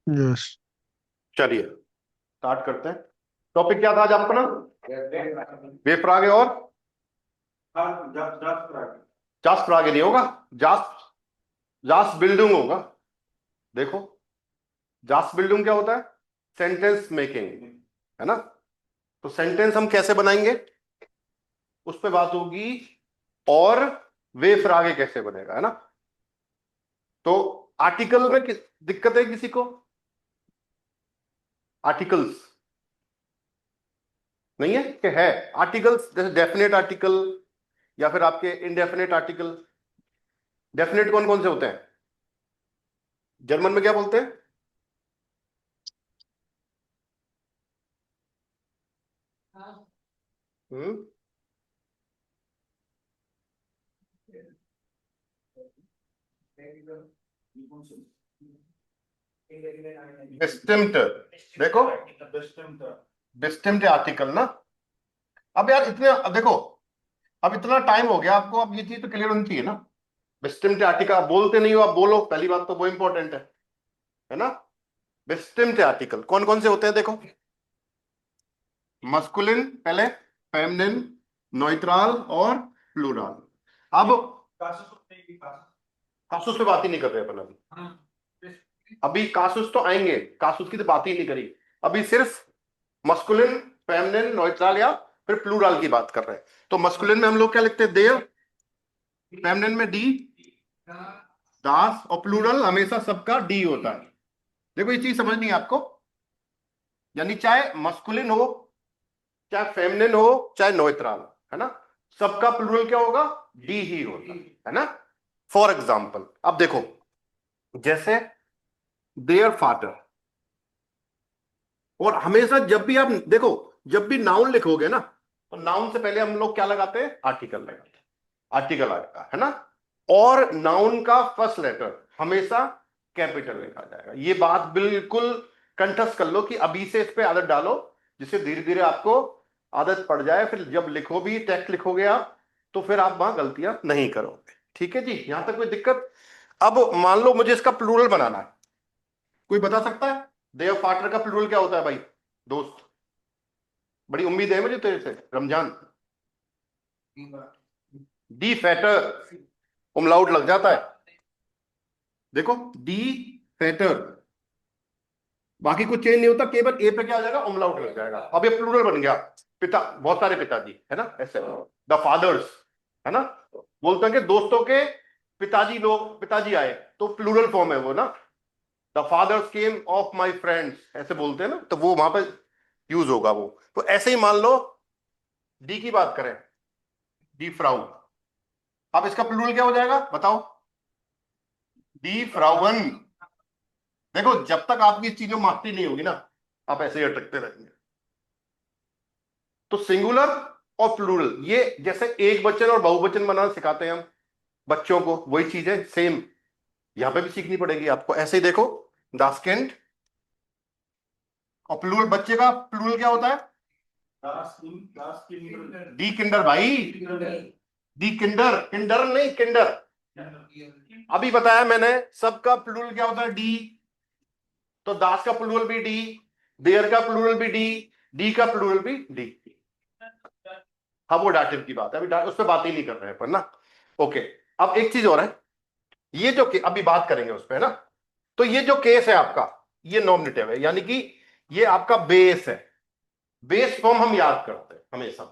Yes. चलिए start करते हैं। टॉपिक क्या था आज आपका ना? वेब परागे और जास परागे नहीं होगा। जास जास बिल्डिंग होगा। देखो, जास बिल्डिंग क्या होता है? सेंटेंस मेकिंग, है ना? तो सेंटेंस हम कैसे बनाएंगे उस पे बात होगी। और वे परागे कैसे बनेगा, है ना? तो आर्टिकल में दिक्कत है किसी को? आर्टिकल्स नहीं है कि है? आर्टिकल्स जैसे डेफिनेट आर्टिकल या फिर आपके इनडेफिनेट आर्टिकल। डेफिनेट कौन कौन से होते हैं? जर्मन में क्या बोलते हैं? हम्म। डिस्टिंक्ट। देखो, डिस्टिंक्ट आर्टिकल ना। अब यार इतने, अब देखो, अब इतना टाइम हो गया आपको, अब ये चीज तो क्लियर होनी चाहिए ना। डिस्टिंक्ट आर्टिकल आप बोलते नहीं हो, आप बोलो, पहली बात तो वो इंपॉर्टेंट है ना? डिस्टिंक्ट आर्टिकल कौन कौन से होते हैं देखो। मस्कुलिन पहले, फेमिनिन, न्यूट्रल और प्लूरल। अब कासूस पे बात ही नहीं कर रहे अपन अभी। अभी कासूस तो आएंगे, कासूस की तो बात ही नहीं करी। अभी सिर्फ मस्कुलिन, फेमिनिन, न्यूट्रल या फिर प्लूरल की बात कर रहे हैं। तो मस्कुलिन में हम लोग क्या लिखते हैं? देव। फेमिनिन में डी, दास। और प्लूरल हमेशा सबका डी होता है। देखो ये चीज समझनी है आपको। यानी चाहे मस्कुलिन हो, चाहे फेमिनिन हो, चाहे न्यूट्रल, है ना? सबका प्लूरल क्या होगा? डी ही होता है ना? फॉर एग्जाम्पल अब देखो, जैसे देयर फादर। और हमेशा जब भी आप देखो, जब भी नाउन लिखोगे ना, तो नाउन से पहले हम लोग क्या लगाते हैं? आर्टिकल लगाते हैं। आर्टिकल आएगा, है ना? और नाउन का फर्स्ट लेटर हमेशा कैपिटल लिखा जाएगा। ये बात बिल्कुल कंठस्थ कर लो कि अभी से इस पे आदत डालो, जिससे धीरे धीरे आपको आदत पड़ जाए। फिर जब लिखो भी, टेक्स्ट लिखोगे आप, तो फिर आप वहां गलतियां नहीं करोगे। ठीक है जी, यहां तक कोई दिक्कत? अब मान लो मुझे इसका प्लूरल बनाना है, कोई बता सकता है? देव पार्टनर का प्लूरल क्या होता है भाई? दोस्त, बड़ी उम्मीद है मुझे तेरे से रमजान। डी फैटर, उमलाउट लग जाता है। देखो, डी फैटर, बाकी कुछ चेंज नहीं होता, केवल ए पे क्या आ जाएगा? उमलाउट लग जाएगा। अब ये प्लूरल बन गया। पिता, बहुत सारे पिताजी, है ना? ऐसे द फादर्स, है ना? बोलते हैं कि दोस्तों के पिताजी, लोग पिताजी आए, तो प्लूरल फॉर्म है वो ना। The fathers came of my friends, ऐसे बोलते हैं ना, तो वो वहां पे यूज होगा वो। तो ऐसे ही मान लो डी की बात करें, डी फ्राउ। अब इसका प्लूरल क्या हो जाएगा बताओ? डी फ्राउवन। देखो, जब तक आपकी इस चीजों मास्टरी नहीं होगी ना, आप ऐसे ही अटकते रहेंगे। तो सिंगुलर और प्लूरल, ये जैसे एक वचन और बहुवचन बनाना सिखाते हैं हम बच्चों को, वही चीज है सेम, यहां पे भी सीखनी पड़ेगी आपको। ऐसे ही देखो, दासकेंड। और प्लूरल, बच्चे का प्लूरल क्या होता है? डी किंडर भाई, दी किंडर, किंडर नहीं किंडर। अभी बताया मैंने, सबका प्लूरल क्या होता है? डी। तो दास का प्लूरल भी डी, देयर का प्लूरल भी डी, डी का प्लूरल भी डी। हाँ, वो डाटिव की बात है, अभी उस पर बात ही नहीं कर रहे हैं पर ना। ओके। अब एक चीज और है, ये जो अभी बात करेंगे उस पर, है ना? तो ये जो केस है आपका, ये नॉमिनेटिव है, यानी कि ये आपका बेस है। बेस फॉर्म हम याद करते हैं हमेशा।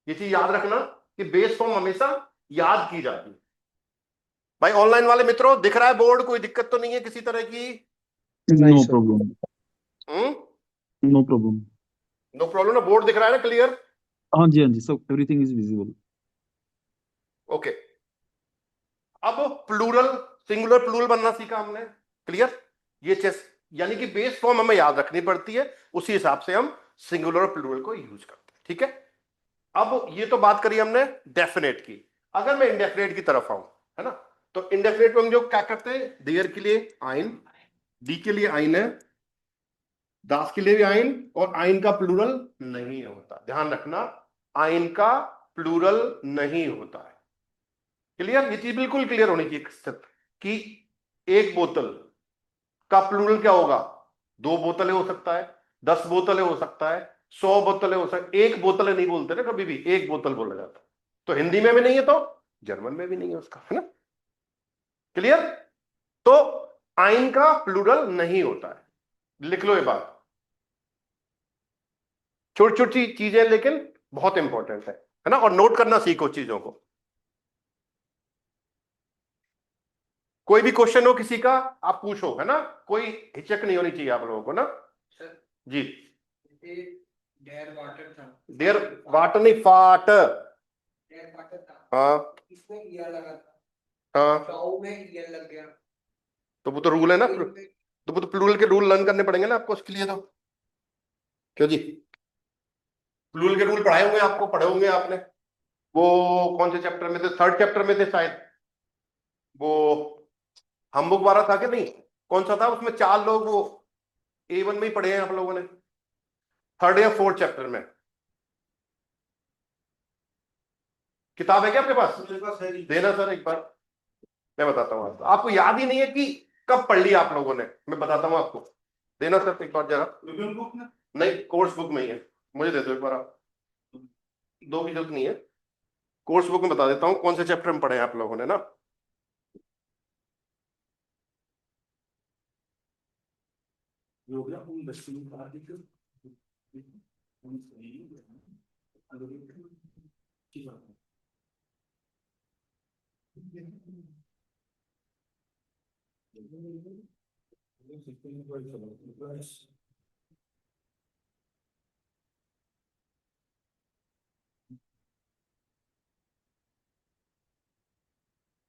ये चीज याद रखना कि बेस फॉर्म हमेशा याद की जाती है। भाई ऑनलाइन वाले मित्रों, दिख रहा है बोर्ड? कोई दिक्कत तो नहीं है किसी तरह की? नहीं no sir. Problem. Hmm. No problem. No problem ना? बोर्ड दिख रहा है ना क्लियर? हाँ जी, सब एवरीथिंग इज विजिबल। ओके। अब प्लूरल, सिंगुलर प्लूरल बनना सीखा हमने, क्लियर? ये चेस, यानी कि बेस फॉर्म हमें याद रखनी पड़ती है, उसी हिसाब से हम सिंगुलर और प्लूरल को यूज करते हैं। ठीक है? अब ये तो बात करी हमने डेफिनेट की। अगर मैं इंडेफिनेट की तरफ आऊं, है ना, तो इंडेफिनेट में हम जो क्या करते हैं? देयर के लिए आइन, डी के लिए आइन है, दास के लिए भी आइन। और आइन का प्लूरल नहीं होता, ध्यान रखना, आइन का प्लूरल नहीं होता है। क्लियर? ये चीज बिल्कुल क्लियर होनी चाहिए कि एक बोतल, का प्लूरल क्या होगा? 2 बोतलें हो सकता है, 10 बोतलें हो सकता है, 100 बोतलें हो सकता है। 1 बोतलें नहीं बोलते ना कभी भी, 1 बोतल बोला जाता है। तो हिंदी में भी नहीं है तो जर्मन में भी नहीं है उसका, है ना? क्लियर? तो आइन का प्लूरल नहीं होता है, लिख लो ये बात। छोटी छोटी चीजें लेकिन बहुत इंपॉर्टेंट है ना? और नोट करना सीखो चीजों को। कोई भी क्वेश्चन हो किसी का, आप पूछो, है ना? कोई हिचक नहीं होनी चाहिए आप लोगों को ना। सर जी। डेयर वाटर था, देर वाटर नहीं, फाट। डेयर वाटर था, हाँ इसमें ईयर लगा था, हाँ, चाउ में ईयर लग गया। तो वो तो रूल है ना, तो वो तो प्लूरल के रूल लर्न करने पड़ेंगे ना आपको उसके लिए तो। क्यों जी? प्लूरल के रूल पढ़ाए होंगे आपको, पढ़े होंगे आपने। वो कौन से चैप्टर में थे? 3rd चैप्टर में थे शायद। वो हम बुक वाला था कि नहीं? कौन सा था उसमें? 4 लोग वो A1 में ही पढ़े हैं आप लोगों ने, 3rd या 4th चैप्टर में। किताब है क्या आपके पास? मेरे पास है नहीं। देना सर एक बार, मैं बताता हूँ आपको। आपको याद ही नहीं है कि कब पढ़ लिया आप लोगों ने, मैं बताता हूँ आपको। देना सर एक बार जरा। विभिन्न बुक में नहीं, कोर्स बुक में ही है, मुझे दे दो एक बार आप। 2 की जरूरत नहीं है, कोर्स बुक में बता देता हूँ कौन से चैप्टर में पढ़े हैं आप लोगों ने ना।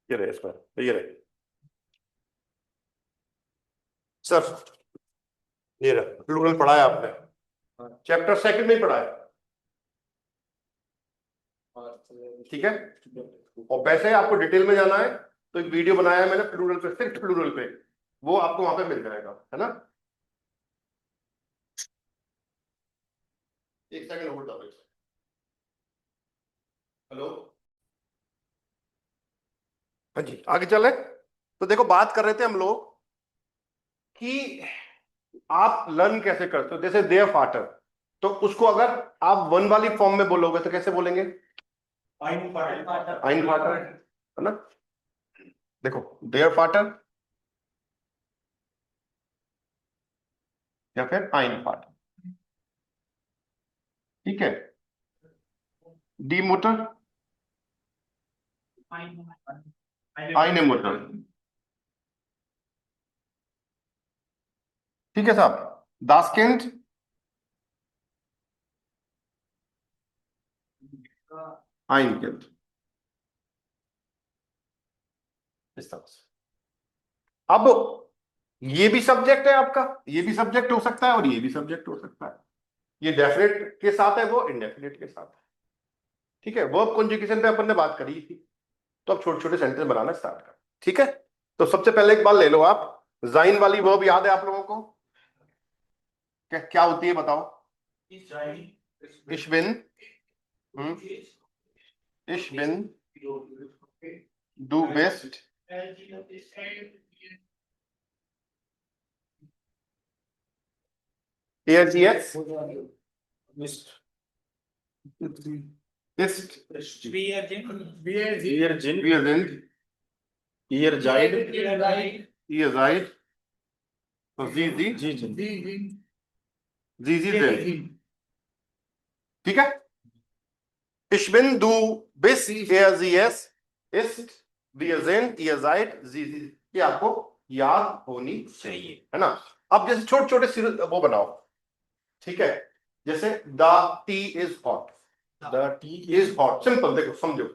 ये रहे, इस पर ये रहे सर, ये रहा प्लूरल पढ़ा है आपने, चैप्टर 2 में ही पढ़ा है, ठीक है? और वैसे आपको डिटेल में जाना है तो एक वीडियो बनाया है मैंने प्लूरल पे, सिर्फ प्लूरल पे, वो आपको वहां पे मिल जाएगा, है ना? एक सेकंड होल्ड करो। हेलो, हाँ जी, आगे चले। तो देखो बात कर रहे थे हम लोग कि आप लर्न कैसे करते हो। जैसे देयर फाटर, तो उसको अगर आप 1 वाली फॉर्म में बोलोगे तो कैसे बोलेंगे? आइन फाटर, आइन फाटर, है ना? देखो देयर फाटर या फिर आइन फाटर, ठीक है? डी मोटर, आइने मोटर, ठीक है साहब? दास किंड, आइन किंड, इस तरह से। अब ये भी सब्जेक्ट है आपका, ये भी सब्जेक्ट हो सकता है और ये भी सब्जेक्ट हो सकता है। ये डेफिनेट के साथ है, वो इनडेफिनेट के साथ है, ठीक है? वर्ब कॉन्जुगेशन पे अपन ने बात करी थी, तो अब छोटे छोटे सेंटेंस बनाना स्टार्ट कर, ठीक है? तो सबसे पहले एक बार ले लो आप, जाइन वाली वर्ब याद है आप लोगों को? क्या क्या होती है बताओ? इश बिन, इश बिन डू बेस्ट, एयरजीएस ist बियर जिन, wir sind ईयर जाइड, ihr seid, तो जी sind, ठीक है? Ich bin, du bist, er sie es ist, wir sind, ihr seid, sie ये आपको याद होनी चाहिए, है ना? अब जैसे छोटे छोटे वो बनाओ, ठीक है? जैसे the T is hot, the T is hot, simple. देखो समझो,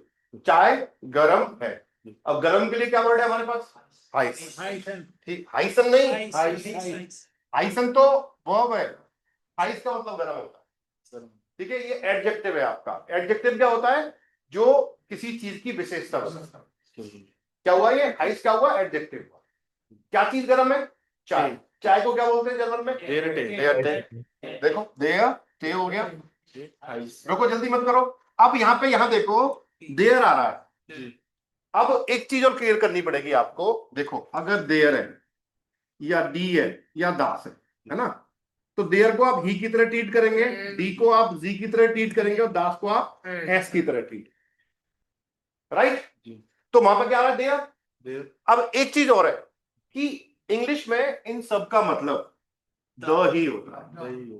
चाय गरम है, अब गरम के लिए क्या वर्ड है हमारे पास? आइस, ठीक? हाइसन नहीं, हाइसन तो वर्ब है, आइस का मतलब गरम होता है, ठीक है? ये एडजेक्टिव है आपका। एडजेक्टिव क्या होता है? जो किसी चीज की विशेषता होता है। क्या हुआ ये? आइस क्या हुआ? एडजेक्टिव हुआ। क्या चीज गरम है? चाय। चाय को क्या बोलते हैं जर्मन में? देखो देयर, ते हो गया। रुको जल्दी मत करो। अब यहाँ देखो देयर आ रहा है। अब एक चीज और क्लियर करनी पड़ेगी आपको। देखो अगर देयर है या डी है या दास है ना। तो देयर को आप ही की तरह ट्रीट करेंगे, डी को आप जी की तरह ट्रीट करेंगे और दास को आप एस की तरह ट्रीट, राइट। तो वहां पर क्या आ रहा है, देयर। अब एक चीज और है कि इंग्लिश में इन सब का मतलब द ही होता है,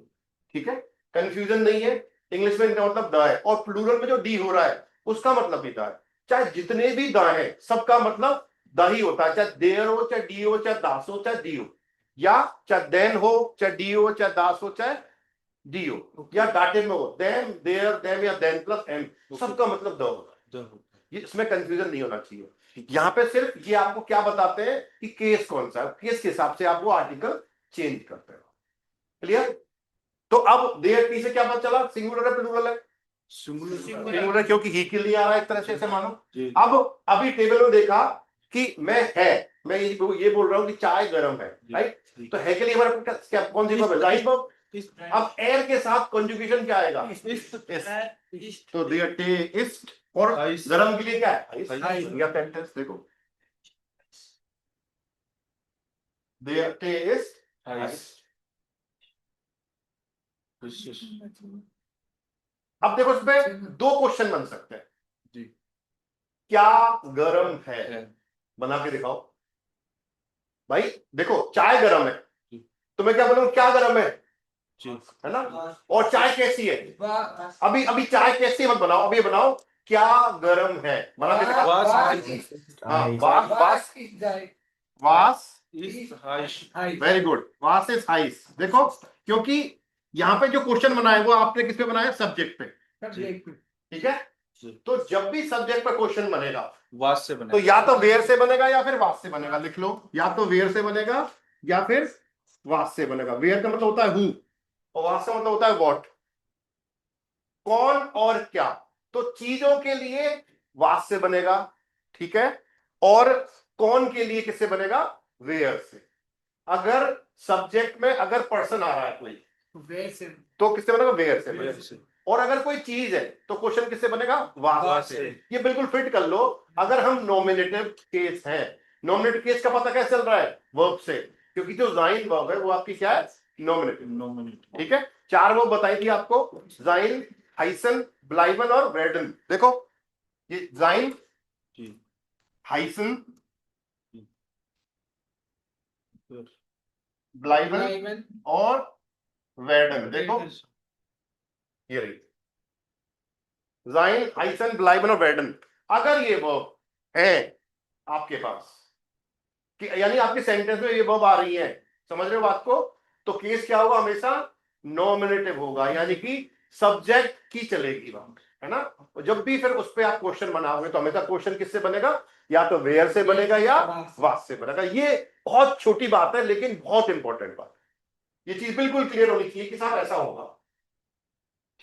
ठीक है, कंफ्यूजन नहीं है। इंग्लिश में इनका मतलब द है, और प्लूरल में जो डी हो रहा है उसका मतलब भी द है। चाहे जितने भी द है सबका मतलब द ही होता है, चाहे देयर हो, चाहे डी हो, चाहे दास हो, चाहे दी हो, या चाहे देन हो, चाहे डी हो, चाहे दास हो, चाहे डी हो, या डाटिव में हो, देम, देयर, देम या देन प्लस एम, सबका मतलब द होता है। ये इसमें कंफ्यूजन नहीं होना चाहिए। यहाँ पे सिर्फ ये आपको क्या बताते हैं कि केस कौन सा है, केस के हिसाब से आप वो आर्टिकल चेंज करते हो। क्लियर। तो अब देयर टी से क्या पता चला, सिंगुलर है प्लूरल है? सिंगुलर है, क्योंकि ही के लिए आ रहा है एक तरह से, ऐसे मानो। अब अभी टेबल में देखा कि मैं ये बोल रहा हूं कि चाय गर्म है, राइट। तो है के लिए हमारे पास क्या, कौन सी वर्ब है, राइट वर्ब। अब एयर के साथ कॉन्जुगेशन क्या आएगा, इस। तो देयर टेस्ट, और गर्म के लिए क्या है, या सेंटेंस देखो, देयर टेस्ट। अब देखो इसमें दो क्वेश्चन बन सकते हैं जी। क्या गरम है, बना के दिखाओ भाई। देखो चाय गरम है, तो मैं क्या बोलूं, क्या गरम है ना। और चाय कैसी है, अभी चाय कैसी है मत बनाओ, अभी बनाओ क्या गरम है, बना के दिखाओ। वास वेरी गुड, वास इज हाइस। देखो क्योंकि यहाँ पे जो क्वेश्चन बना है वो आपने किस पे बनाया, सब्जेक्ट पे, ठीक है। तो जब भी सब्जेक्ट पर क्वेश्चन बनेगा वास से बनेगा, तो या तो वेयर से बनेगा या फिर वास से बनेगा। लिख लो, या तो वेयर से बनेगा या फिर वास से बनेगा। वेयर का मतलब होता है हु, और वास का मतलब होता है व्हाट, कौन और क्या। तो चीजों के लिए वास से बनेगा, ठीक है, और कौन के लिए किससे बनेगा, वेयर से। अगर सब्जेक्ट में अगर पर्सन आ रहा है कोई, वेयर से, तो किससे बनेगा, वेयर से। और अगर कोई चीज है तो क्वेश्चन किससे बनेगा, वास से। ये बिल्कुल फिट कर लो। अगर हम नॉमिनेटिव केस हैं, नॉमिनेटिव केस का पता कैसे चल रहा है, वर्ब से, क्योंकि जो जाइन वर्ब है वो आपकी क्या है, नॉमिनेटिव, ठीक है। चार वर्ब बताई थी आपको, जाइन, हाइसन, ब्लाइवन और वेडन। देखो ये जाइन, हाइसन, ब्लाइवन और वेडन। देखो ये रही, जाइन, हाइसन, ब्लाइवन और वेडन। अगर ये वर्ब है आपके पास, कि यानी आपके सेंटेंस में ये वर्ब आ रही है, समझ रहे हो बात को, तो केस क्या होगा, हमेशा नॉमिनेटिव होगा, यानी कि सब्जेक्ट की चलेगी बात, है ना। और जब भी फिर उस पर आप क्वेश्चन बनाओगे तो हमेशा क्वेश्चन किससे बनेगा, या तो वेयर से बनेगा या वास से बनेगा। ये बहुत छोटी बात है लेकिन बहुत इंपॉर्टेंट बात है। ये चीज बिल्कुल क्लियर होनी चाहिए कि साहब ऐसा होगा,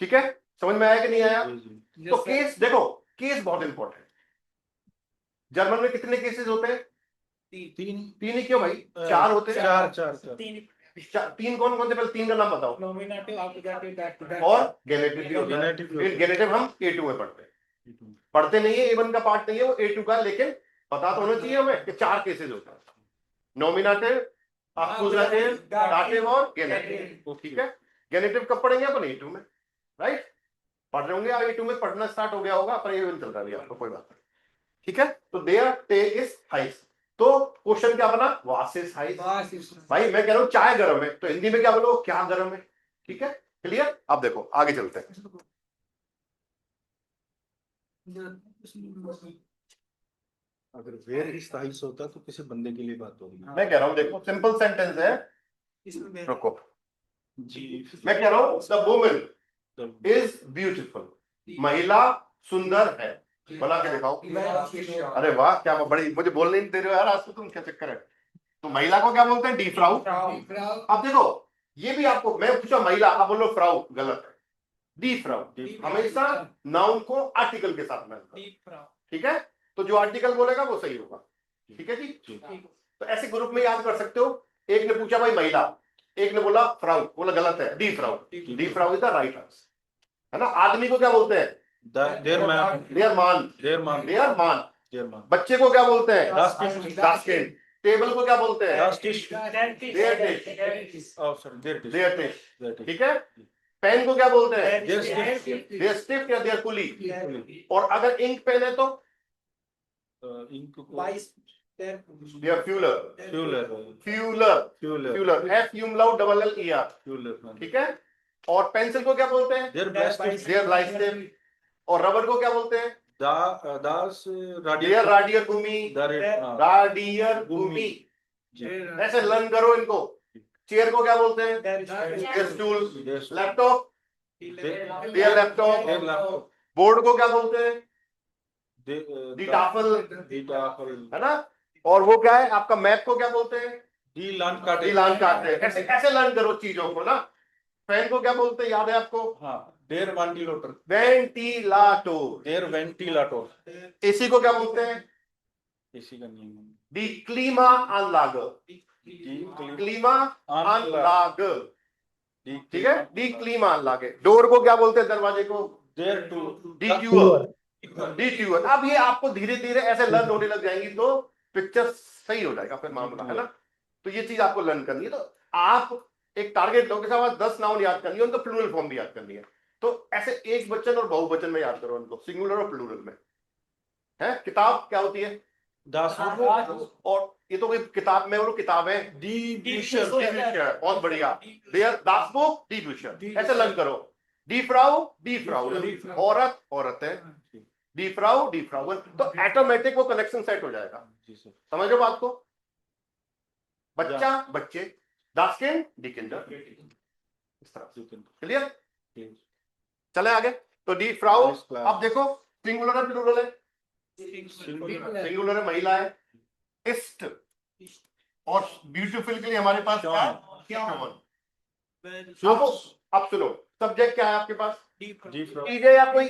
ठीक है। समझ में आया कि नहीं आया। तो केस देखो, केस बहुत इंपॉर्टेंट। जर्मन में कितने केसेस होते हैं, तीन ही क्यों भाई, चार होते हैं, तीन कौन कौन से, पहले तीन का नाम बताओ। नॉमिनेटिव, ऑब्जेक्टिव और गेनेटिव भी होता है। फिर गेनेटिव हम A2 में पढ़ते नहीं है, A1 का पार्ट नहीं है वो, A2 का। लेकिन पता तो होना चाहिए हमें कि चार केसेस होते हैं, नॉमिनेटिव, अक्यूजेटिव, दाटिव और गेनेटिव, ठीक है। गेनेटिव कब पढ़ेंगे अपन, A2 में, राइट। पढ़ रहे होंगे, A2 में पढ़ना स्टार्ट हो गया होगा, पर A1 चल रहा है आपको, कोई बात नहीं, ठीक है। तो देयर टे इज हाइस, तो क्वेश्चन क्या बना, वास इज हाइस। भाई मैं कह रहा हूं चाय गर्म है, तो हिंदी में क्या बोलो, क्या गर्म है, ठीक है, क्लियर। अब देखो आगे चलते हैं। अगर वेयर इज हाइस होता तो किसी बंदे के लिए बात होगी। मैं कह रहा हूं देखो, सिंपल सेंटेंस है, रुको जी, मैं कह रहा हूं द वुमन इज ब्यूटीफुल, महिला सुंदर है, बना के दिखाओ। अरे वाह, क्या बड़ी, मुझे बोलने नहीं दे रहे हो यार आज तो, तुम क्या चक्कर है। तो महिला को क्या बोलते हैं, डी फ्राउ। अब देखो ये भी आपको, मैं पूछा महिला, आप बोलो फ्राउ, गलत है, डी फ्राउ। हमेशा नाउन को आर्टिकल के साथ मिलता है, ठीक है। तो जो आर्टिकल बोलेगा वो सही होगा, ठीक है जी। तो ऐसे ग्रुप में याद कर सकते हो। एक ने पूछा भाई महिला, एक ने बोला फ्राउ, बोला गलत है, D Frau. D Frau is the right answer, है ना। आदमी को क्या बोलते हैं, देयर मैन, देयर मान। बच्चे को क्या बोलते हैं, दासकिंड। टेबल को क्या बोलते हैं? Das Tisch. देयर टिश, Oh, sorry, there it is. देयर टिश, There it is. ठीक है। पेन को क्या बोलते हैं? There stiff. देयर स्टिफ्ट या देयर कुली। और अगर इंक पेन है तो Ink को देयर फ्यूलर, fueler. फ्यूलर, Fueler. फ्यूलर, F umlaut double L E R, Fueler. ठीक है। और पेंसिल को क्या बोलते हैं? There Blastif. देयर ब्लाइस्टिफ। और रबर को क्या बोलते हैं? Das देयर Radier. राडियर गुमी, राडियर गुमी। जी. ऐसे लर्न करो इनको। चेयर को क्या बोलते हैं? देयर स्टूल। Yes. लैपटॉप, There देयर लैपटॉप। laptop. बोर्ड को क्या बोलते हैं? The टाफल, The tafel. है ना। और वो क्या है आपका? मैप को क्या बोलते हैं? Die Landkarte. डी लैंडकार्ट। ऐसे ऐसे लर्न करो चीजों को ना। फैन को क्या बोलते हैं? याद है आपको? हाँ. Der Ventilator. वेंटिलाटोर। Der Ventilator. AC को क्या बोलते हैं? इसी का नियम है. डी क्लीमा अनलागर, Die क्लीमा अनलागर, Die ठीक है। डी क्लीमा अनलागर। डोर को क्या बोलते हैं? दरवाजे को? Der to. डी ट्यूअर, डी ट्यूअर। अब ये आपको धीरे धीरे ऐसे लर्न होने लग जाएंगी तो पिक्चर सही हो जाएगा फिर मामला, है ना। तो ये चीज आपको लर्न करनी है। तो आप एक टारगेट लो कि साहब 10 नाउन याद करनी है, उनको प्लूरल फॉर्म भी याद करनी है। तो ऐसे एक वचन और बहुवचन में याद करो उनको, सिंगुलर और प्लूरल में। है किताब क्या होती है? Das और ये तो कोई किताब में, वो किताब है। Die Bücher. बहुत बढ़िया। देयर दासबुक, डी ब्यूशर। ऐसे लर्न करो। डी फ्राउ, डी फ्राउ, औरत, औरत है। D Frau, D Frau. तो ऑटोमेटिक वो कनेक्शन सेट हो जाएगा। जी सर. समझ लो बात को। बच्चा, बच्चे, दास्किन, डी किंडर, इस तरह से। क्लियर? चले आगे। तो डी फ्राउ। अब देखो सिंगुलर है प्लूरल है? सिंगुलर है, महिला है। इस्ट। और ब्यूटीफुल के लिए हमारे पास क्या है? अब सुनो, सब्जेक्ट क्या है आपके पास? Die Frau. चीज है या कोई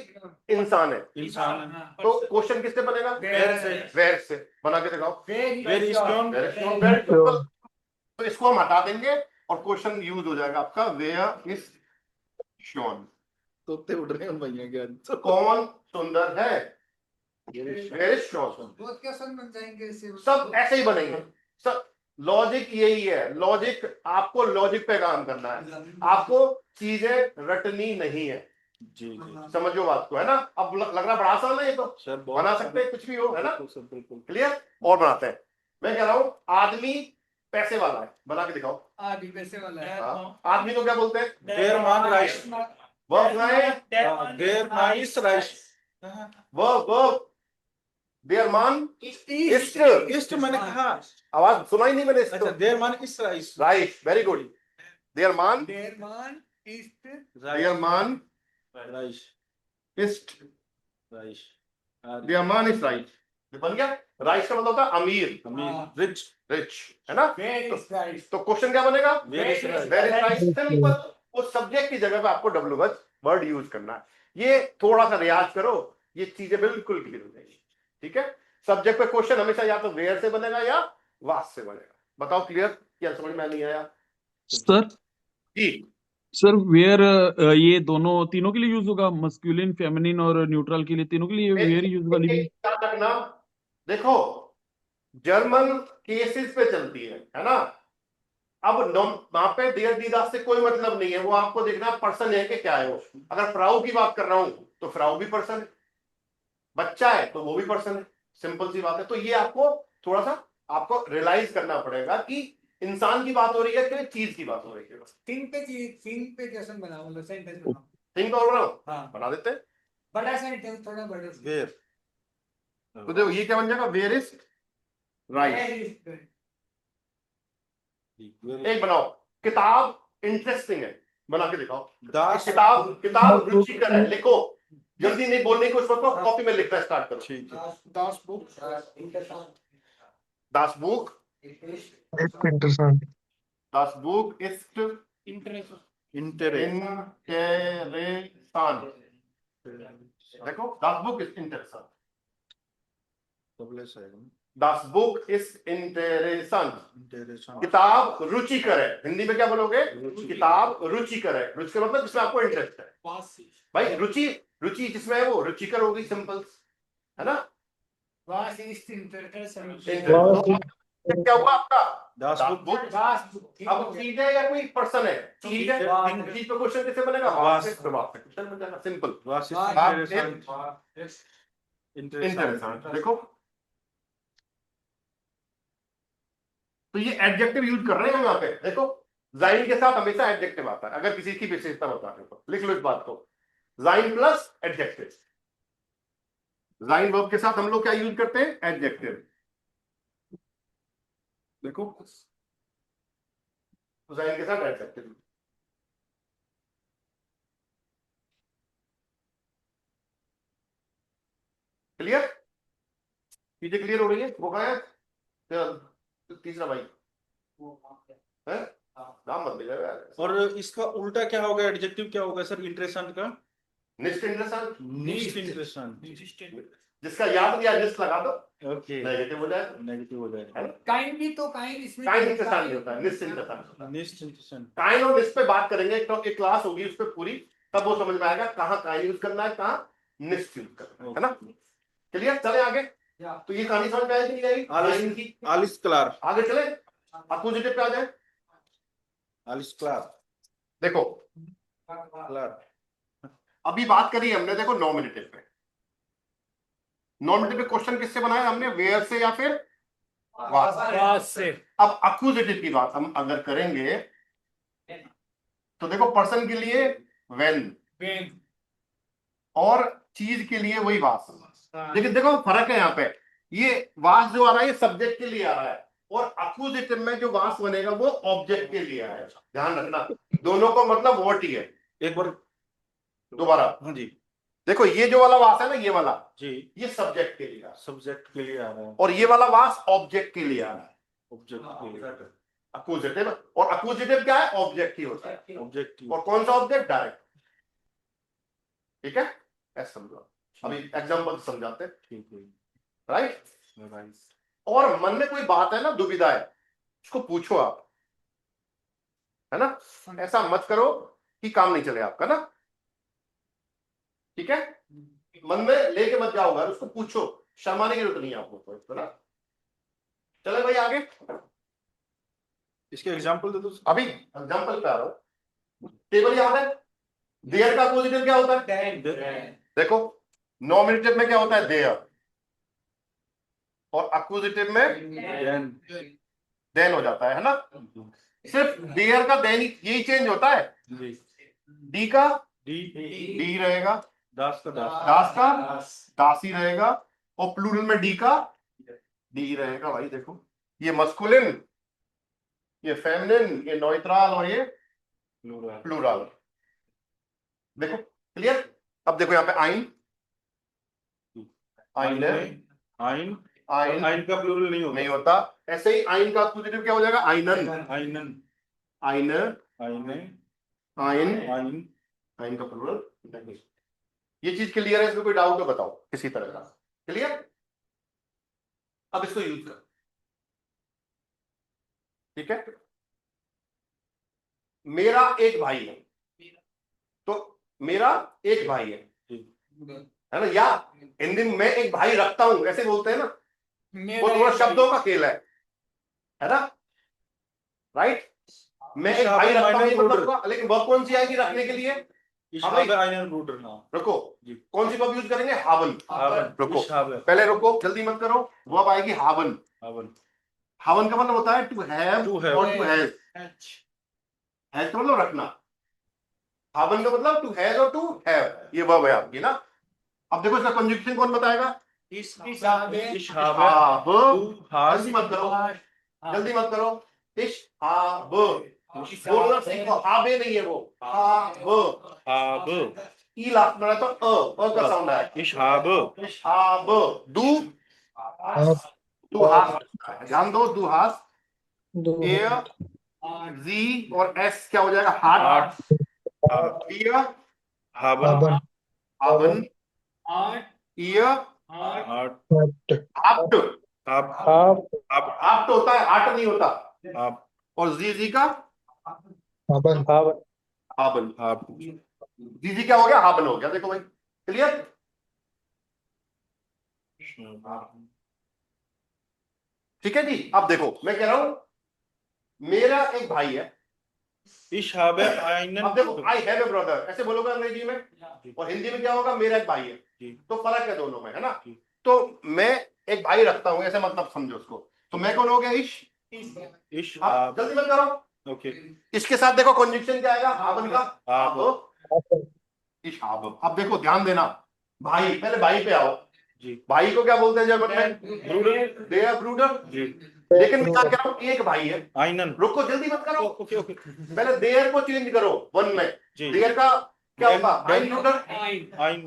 इंसान है? इंसान. तो क्वेश्चन किससे बनेगा? Where से. वेयर से। बना के दिखाओ। Where is John? Very strong, very simple। तो इसको हम हटा देंगे और क्वेश्चन यूज हो जाएगा आपका वेयर इज शॉन। तोते उड़ रहे हैं भैया क्या? कौन सुंदर है? वेयर इज शॉन। बन जाएंगे सब ऐसे ही बनेंगे। सब लॉजिक यही है। लॉजिक, आपको लॉजिक पे काम करना है। आपको चीजें रटनी नहीं है। जी जी समझो बात को, है ना। अब लग रहा बड़ा आसान है ये तो। सर. बना सकते हैं कुछ भी हो, है ना। बिल्कुल सर, बिल्कुल. क्लियर? और बनाते हैं। मैं कह रहा हूं आदमी पैसे वाला है। बना के दिखाओ। आदमी पैसे वाला है। हाँ। आदमी को क्या बोलते हैं? Der Mann reich. वर्ब है। Der Mann ist reich. Verb देयर मान इस्ट। Ist मैंने कहा. आवाज सुना ही नहीं मैंने अच्छा, इसको। der Mann ist reich. Right, very good. देयर मान, देरमान ईस्ट देयर मान Reich. इस्ट, Reich. देयर मान इज राइट। बन गया। राइट का मतलब होता है अमीर, Amir. रिच, रिच, है ना। वेयर इज राइट तो क्वेश्चन क्या बनेगा? Where is reich? वेयर इज राइट। सिंपल। उस सब्जेक्ट की जगह पे आपको डब्ल्यू वर्ड यूज करना है। ये थोड़ा सा रियाज करो, ये चीजें बिल्कुल क्लियर हो जाएगी। ठीक है। सब्जेक्ट पे क्वेश्चन हमेशा या तो वेयर से बनेगा या वास से बनेगा। बताओ क्लियर? क्या समझ में नहीं आया? Sir ji. सर वेयर ये दोनों तीनों के लिए यूज होगा, मस्कुलिन, फेमिनिन और न्यूट्रल के लिए, तीनों के लिए वेयर यूज वाली भी? याद रखना, देखो जर्मन केसेस पे चलती है ना। अब वहां पे देयर दीदा से कोई मतलब नहीं है। वो आपको देखना पर्सन है कि क्या है वो। अगर फ्राउ की बात कर रहा हूं तो फ्राउ भी पर्सन है, बच्चा है तो वो भी पर्सन है। सिंपल सी बात है। तो ये आपको थोड़ा सा आपको रियलाइज करना पड़ेगा कि इंसान की बात हो रही है कि चीज की बात हो रही है। थिंग पे क्वेश्चन बनाओ, मतलब सेंटेंस बनाओ। थिंक और बनाओ, हाँ, बना देते हैं। बड़ा सेंटेंस, थोड़ा बड़ा Where? तो देखो ये क्या बन जाएगा? वेयर इज राइट। एक बनाओ, किताब इंटरेस्टिंग है, बना के दिखाओ। Das. किताब, किताब रुचिकर है। लिखो, जल्दी नहीं बोलने की कोशिश मत, कॉपी में लिखना स्टार्ट करो। ठीक है. दास बुक दास बुक, Interessant. दास बुक इस्ट इंटरेस्ट Interest. इंटेरेसान। देखो दास बुक इज इंटेरेसान। Double S आएगा ना. दास बुक इज इंटेरेसान। Interessant. किताब रुचिकर है। हिंदी में क्या बोलोगे? किताब रुचिकर है। रुचिकर मतलब जिसमें आपको इंटरेस्ट है। वास भाई रुचि, रुचि जिसमें है वो रुचिकर होगी, सिंपल, है ना। वास इज इंटरेस्ट इंटरेस्ट। क्या हुआ आपका दास दास बुक बुक। दास बुक, ठीक हो अब गया। चीज है या कोई पर्सन है? चीज है। वास। चीज पे क्वेश्चन कैसे बनेगा? वास। क्वेश्चन बन जाएगा, सिंपल। वास वास। इंटरेस्टेंट। देखो तो ये एडजेक्टिव यूज कर रहे हैं हम यहाँ पे। देखो जाइन के साथ हमेशा एडजेक्टिव आता है अगर किसी की विशेषता बताने को। लिख लो इस बात को, जाइन प्लस एडजेक्टिव। जाइन वर्ब के साथ हम लोग क्या यूज करते हैं? एडजेक्टिव। देखो जाइन के साथ एडजेक्टिव। क्लियर? चीजें क्लियर हो रही है? वो कहा है तीसरा भाई है, नाम मत भेजा यार। और इसका उल्टा क्या होगा? एडजेक्टिव क्या होगा सर इंटरेस्टेंट का? निस्ट इंटरेस्टेंट। नीस्ट इंटरेस्टेंट। जिसका याद किया निस्ट लगा दो, ओके, नेगेटिव हो जाएगा। नेगेटिव हो जाएगा। काइंड भी तो काइंड इसमें काइंड इंटरेस्टेंट नहीं होता है, निस्ट इंटरेस्टेंट होता है। नीस्ट इंटरेस्टेंट। काइंड और निस्ट पे बात करेंगे, तो एक क्लास होगी उस पे पूरी, तब वो समझ में आएगा कहाँ काइंड यूज करना है, कहाँ निस्ट यूज करना है ना? क्लियर? चले आगे। तो ये कहानी समझ में आएगी नहीं आएगी? आलिस की आलिस क्लार। आगे चले, अपोजिटिव पे आ जाए। आलिस क्लार। देखो क्लार। अभी बात करी हमने, देखो नॉमिनेटिव पे। नॉमिनेटिव पे क्वेश्चन किससे बनाया हमने? वेयर से या फिर वास। वास से। अब अक्यूजेटिव की बात हम अगर करेंगे तो देखो पर्सन के लिए व्हेन वेन। और चीज के लिए वही वास। लेकिन देखो फर्क है यहाँ पे, ये वास जो आ रहा है ये सब्जेक्ट के लिए आ रहा है, और अक्यूजेटिव में जो वास बनेगा वो ऑब्जेक्ट के लिए आएगा। ध्यान रखना, दोनों को मतलब वर्ड ही है। एक बार दोबारा हाँ जी देखो, ये जो वाला वास है ना, ये वाला, जी, ये सब्जेक्ट के लिए आ रहा है, सब्जेक्ट के लिए आ रहा है और ये वाला वास ऑब्जेक्ट के लिए आ रहा है। ऑब्जेक्ट के लिए। अक्यूजेटिव, और अक्यूजेटिव क्या है? ऑब्जेक्ट ही होता है। ऑब्जेक्ट और कौन सा ऑब्जेक्ट? डायरेक्ट। ठीक है, ऐसा समझो। अभी एग्जांपल समझाते हैं, ठीक है। राइट? राइट। और मन में कोई बात है ना, दुविधा है, उसको पूछो आप, है ना? ऐसा मत करो कि काम नहीं चले आपका ना। ठीक है, मन में लेके मत जाओ घर, उसको पूछो, शर्माने की जरूरत नहीं है आपको, है ना? चले भाई आगे। इसके एग्जांपल दे दो। अभी एग्जांपल पे आ रहा हूं। टेबल याद है? देयर का पॉजिटिव क्या होता है? देखो नॉमिनेटिव में क्या होता है? देयर, और अक्यूजेटिव में देन। देन हो जाता है ना? सिर्फ देयर का देन यही चेंज होता है। जी। डी का डी। डी रहेगा, दास का दास। दास का दासी रहेगा, और प्लूरल में डी का डी रहेगा। भाई देखो, ये मस्कुलिन, ये फेमिनिन, ये न्यूट्रल, और ये प्लूरल। प्लूरल। देखो क्लियर? अब देखो यहाँ पे आइन, आइन है, आइन। आइन आइन का प्लूरल नहीं होता। नहीं होता। ऐसे ही आइन का पॉजिटिव क्या हो जाएगा? आइनन, आइनन। आइन, आइने। आइन, आइन। आइन का प्लूरल नहीं। ये चीज क्लियर है? इसमें कोई डाउट हो बताओ किसी तरह का? क्लियर? अब इसको यूज कर। ठीक है, मेरा एक भाई है, तो मेरा एक भाई है ना? या हिंदी में मैं एक भाई रखता हूं, ऐसे बोलते हैं ना, वो थोड़ा शब्दों का खेल है ना? राइट? मैं एक भाई रखता हूं, ये मतलब हुआ, लेकिन वर्ब कौन सी आएगी रखने के लिए? आइनन ब्रूडर। हाँ रुको, जी। कौन सी वर्ब यूज करेंगे? हावन। हावन। रुको हावन। पहले, रुको जल्दी मत करो। वर्ब आएगी हावन। हावन। हावन का मतलब होता है टू हैव To have. और टू हैज। हैज का मतलब रखना, हावन का मतलब टू हैज और टू हैव, ये वर्ब है आपकी ना। अब देखो इसका कंजुगेशन कौन बताएगा? जल्दी मत करो, जल्दी मत करो। इश्हाब, बोलना सीखो, हाबे नहीं है वो, हाब। हाब। ई लास्ट में तो अ का साउंड है। इशहाब। इश्हाब। डू, आप डू हाथ, ध्यान दो, डू हाथ। दो ए जी और एस क्या हो जाएगा? हार्ट। हाबन हाबन, ईयर, आठ। हाप्ट। आप। आप हाप्ट होता है, हार्ट नहीं होता। आप। और जी का हाबन हाबन। आप। जी क्या हो गया? हाबन हो गया। देखो भाई क्लियर? ठीक है जी। अब देखो मैं कह रहा हूं मेरा एक भाई है, इश habe einen अब देखो आई हैव ए ब्रदर ऐसे बोलोगे अंग्रेजी में, और हिंदी में क्या होगा, मेरा एक भाई है, जी। तो फर्क है दोनों में, है ना। जी। तो मैं एक भाई रखता हूं ऐसे मतलब समझो उसको, तो मैं कौन हो गया, इश। इश अब habe जल्दी मत करो, ओके इसके साथ देखो कॉन्जक्शन क्या आएगा, हाबन का, हाब। हाब, इश हाब। अब देखो ध्यान देना, भाई, पहले भाई पे आओ, जी भाई को क्या बोलते हैं जर्मन में, ब्रूडर दे आर ब्रूडर। जी लेकिन मैं क्या कह रहा हूं, एक भाई है, आइनन रुको जल्दी मत करो, ओके ओके पहले देयर को चेंज करो वन में, जी देयर का क्या होगा, आइन ब्रूडर। आइन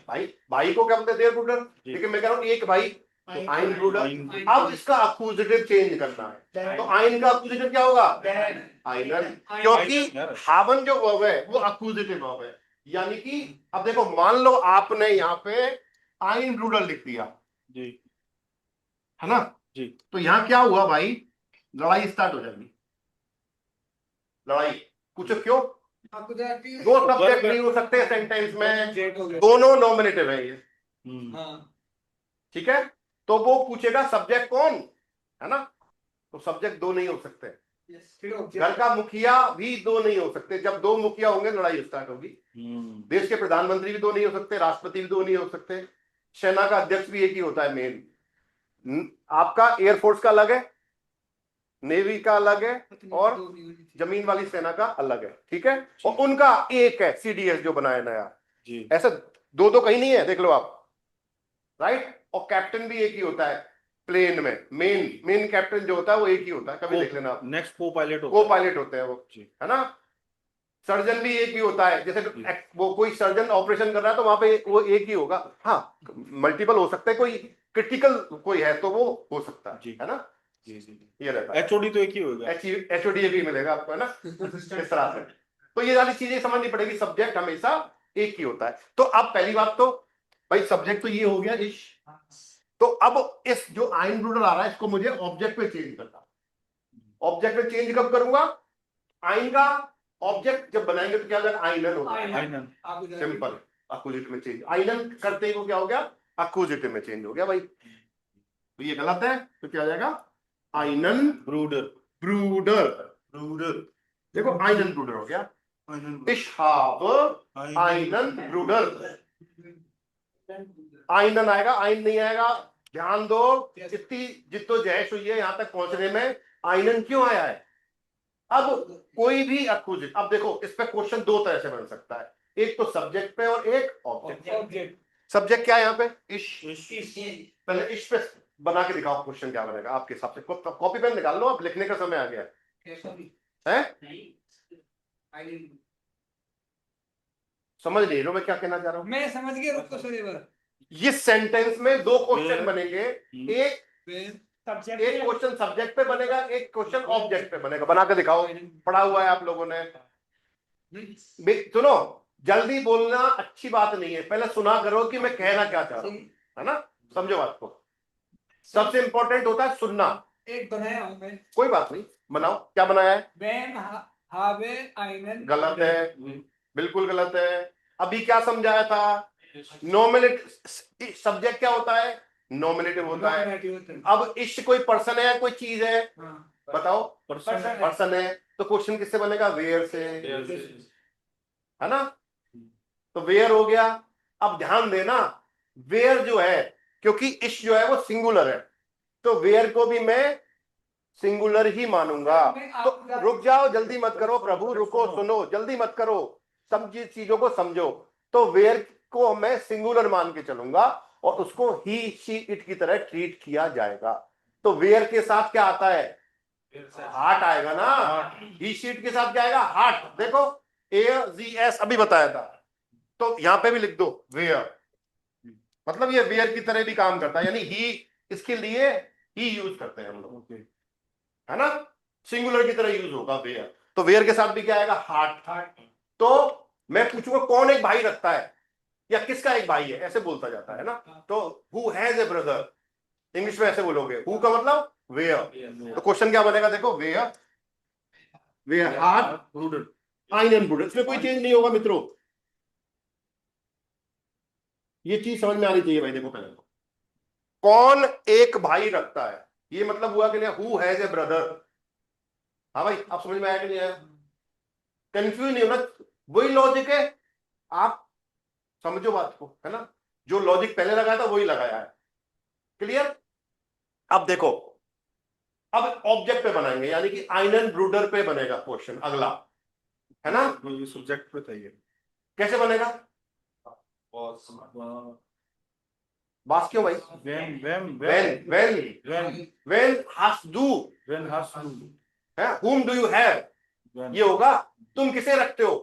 भाई भाई को क्या बोलते हैं, देयर ब्रूडर, जी। लेकिन मैं कह रहा हूं एक भाई, तो आइन ब्रूडर। आइन अब इसका अक्यूजेटिव चेंज करना है, तो आइन का अक्यूजेटिव क्या होगा, आइनन, क्योंकि यार। हावन जो वर्ब है वो अक्यूजेटिव वर्ब है, यानी कि अब देखो मान लो आपने यहाँ पे आइन ब्रूडर लिख दिया, जी है ना, जी तो यहां क्या हुआ भाई, लड़ाई स्टार्ट हो जाएगी, लड़ाई। पूछो क्यों, दो सब्जेक्ट नहीं हो सकते सेंटेंस में, दोनों नॉमिनेटिव है ये, ठीक है। तो वो पूछेगा सब्जेक्ट कौन, है ना, तो सब्जेक्ट दो नहीं हो सकते, घर का मुखिया भी दो नहीं हो सकते, जब दो मुखिया होंगे लड़ाई स्टार्ट होगी। देश के प्रधानमंत्री भी दो नहीं हो सकते, राष्ट्रपति भी दो नहीं हो सकते, सेना का अध्यक्ष भी एक ही होता है मेन, आपका एयरफोर्स का अलग है, नेवी का अलग है, और जमीन वाली सेना का अलग है, ठीक है, और उनका एक है सीडीएस जो बनाया नया, जी ऐसा दो दो कहीं नहीं है, देख लो आप, राइट। और कैप्टन भी एक ही होता है प्लेन में, मेन कैप्टन जो होता है वो एक ही होता है, कभी देख लेना आप, नेक्स्ट को पायलट को पायलट होते हैं वो, जी है ना। सर्जन भी एक ही होता है, जैसे वो कोई सर्जन ऑपरेशन कर रहा है तो वहां पे वो एक ही होगा, हाँ मल्टीपल हो सकते हैं, कोई क्रिटिकल कोई है तो वो हो सकता जी। है ना, जी जी ये रहता है। एचओडी तो एक ही होगा एचओडी भी मिलेगा आपको, है ना, इस तरह से। तो ये वाली चीजें समझनी पड़ेगी, सब्जेक्ट हमेशा एक ही होता है। तो अब पहली बात तो भाई सब्जेक्ट तो ये हो गया इश, तो अब इस जो आइन ब्रूडर आ रहा है इसको मुझे ऑब्जेक्ट पे चेंज करना, ऑब्जेक्ट में चेंज कब करूंगा, आइन का ऑब्जेक्ट जब बनाएंगे तो क्या हो जाएगा, आइनन हो जाएगा, आइनन सिंपल, अक्यूजेटिव में चेंज, आइनन करते ही वो क्या हो गया, अक्यूजेटिव में चेंज हो गया भाई, तो ये गलत है, तो क्या हो जाएगा, आइनन ब्रूडर ब्रूडर, ब्रूडर देखो आइनन ब्रूडर हो गया, आइनन ich habe einen Bruder, आइनन आएगा, आइन नहीं आएगा, ध्यान दो, इतनी जिद्दोजहद हुई है यहां तक पहुंचने में, आइनन क्यों आया है। अब कोई भी अक्यूजेट, अब देखो इस पे क्वेश्चन दो तरह से बन सकता है, एक तो सब्जेक्ट पे और एक ऑब्जेक्ट। सब्जेक्ट क्या है यहाँ पे, इश, पहले इश पे बना के दिखाओ क्वेश्चन क्या बनेगा आपके हिसाब से, कॉपी पेन निकाल लो, अब लिखने का समय आ गया है, समझ नहीं लो मैं क्या कहना चाह रहा हूँ, मैं समझ गया, रुको सर ये सेंटेंस में दो क्वेश्चन बनेंगे, एक क्वेश्चन सब्जेक्ट पे बनेगा, एक क्वेश्चन ऑब्जेक्ट पे बनेगा, बना के दिखाओ, पढ़ा हुआ है आप लोगों ने, सुनो, जल्दी बोलना अच्छी बात नहीं है, पहले सुना करो कि मैं कहना क्या चाह रहा हूं, है ना, समझो बात को, सबसे इंपॉर्टेंट होता है सुनना। एक बनाया हूं मैं, कोई बात नहीं, बनाओ, क्या बनाया है, बैन हावे आइनन, गलत है, बिल्कुल गलत है। अभी क्या समझाया था, नॉमिनेटिव, सब्जेक्ट क्या होता है, नॉमिनेटिव होता है। अब इश कोई पर्सन है, कोई चीज है, बताओ, पर्सन है, तो क्वेश्चन किससे बनेगा, वेयर से, है ना, तो वेयर हो गया। अब ध्यान देना, वेयर जो है, क्योंकि इश जो है वो सिंगुलर है, तो वेयर को भी मैं सिंगुलर ही मानूंगा। तो रुक जाओ, जल्दी मत करो प्रभु, रुको, सुनो, जल्दी मत करो, सब चीजों को समझो। तो वेयर को मैं सिंगुलर मान के चलूंगा और उसको ही शी इट की तरह ट्रीट किया जाएगा। तो वेयर के साथ क्या आता है, हार्ट आएगा ना, ही शीट के साथ क्या आएगा, हार्ट। देखो AZS अभी बताया था, तो यहां पे भी लिख दो वेयर, मतलब ये वेयर की तरह भी काम करता है, यानी ही, इसके लिए ही यूज करते हैं हम लोग, है ना, सिंगुलर की तरह यूज होगा वेयर। तो वेयर के साथ भी क्या आएगा, हार्ट। तो मैं पूछूंगा कौन एक भाई रखता है या किसका एक भाई है, ऐसे बोलता जाता है ना, तो who has a brother, English में ऐसे बोलोगे, हु का मतलब वेयर। तो क्वेश्चन क्या बनेगा, देखो वेयर, वेयर हार्ट ब्रूडर, आइनन ब्रूडर, इसमें कोई चेंज नहीं होगा मित्रों, ये चीज समझ में आनी चाहिए भाई। देखो पहले कौन एक भाई रखता है, ये मतलब हुआ कि नहीं, हु हैज ए ब्रदर। हाँ भाई, आप समझ में आया कि नहीं आया? कंफ्यूज नहीं होना, वही लॉजिक है, आप समझो बात को, है ना? जो लॉजिक पहले लगाया था वही लगाया है। क्लियर? अब देखो, अब ऑब्जेक्ट पे बनाएंगे, यानी कि आइनन ब्रूडर पे बनेगा क्वेश्चन अगला, है ना? ये सब्जेक्ट पे था ये। कैसे बनेगा? बात क्यों भाई? when when has do has to है, whom do you have, when ये होगा तुम किसे रखते हो।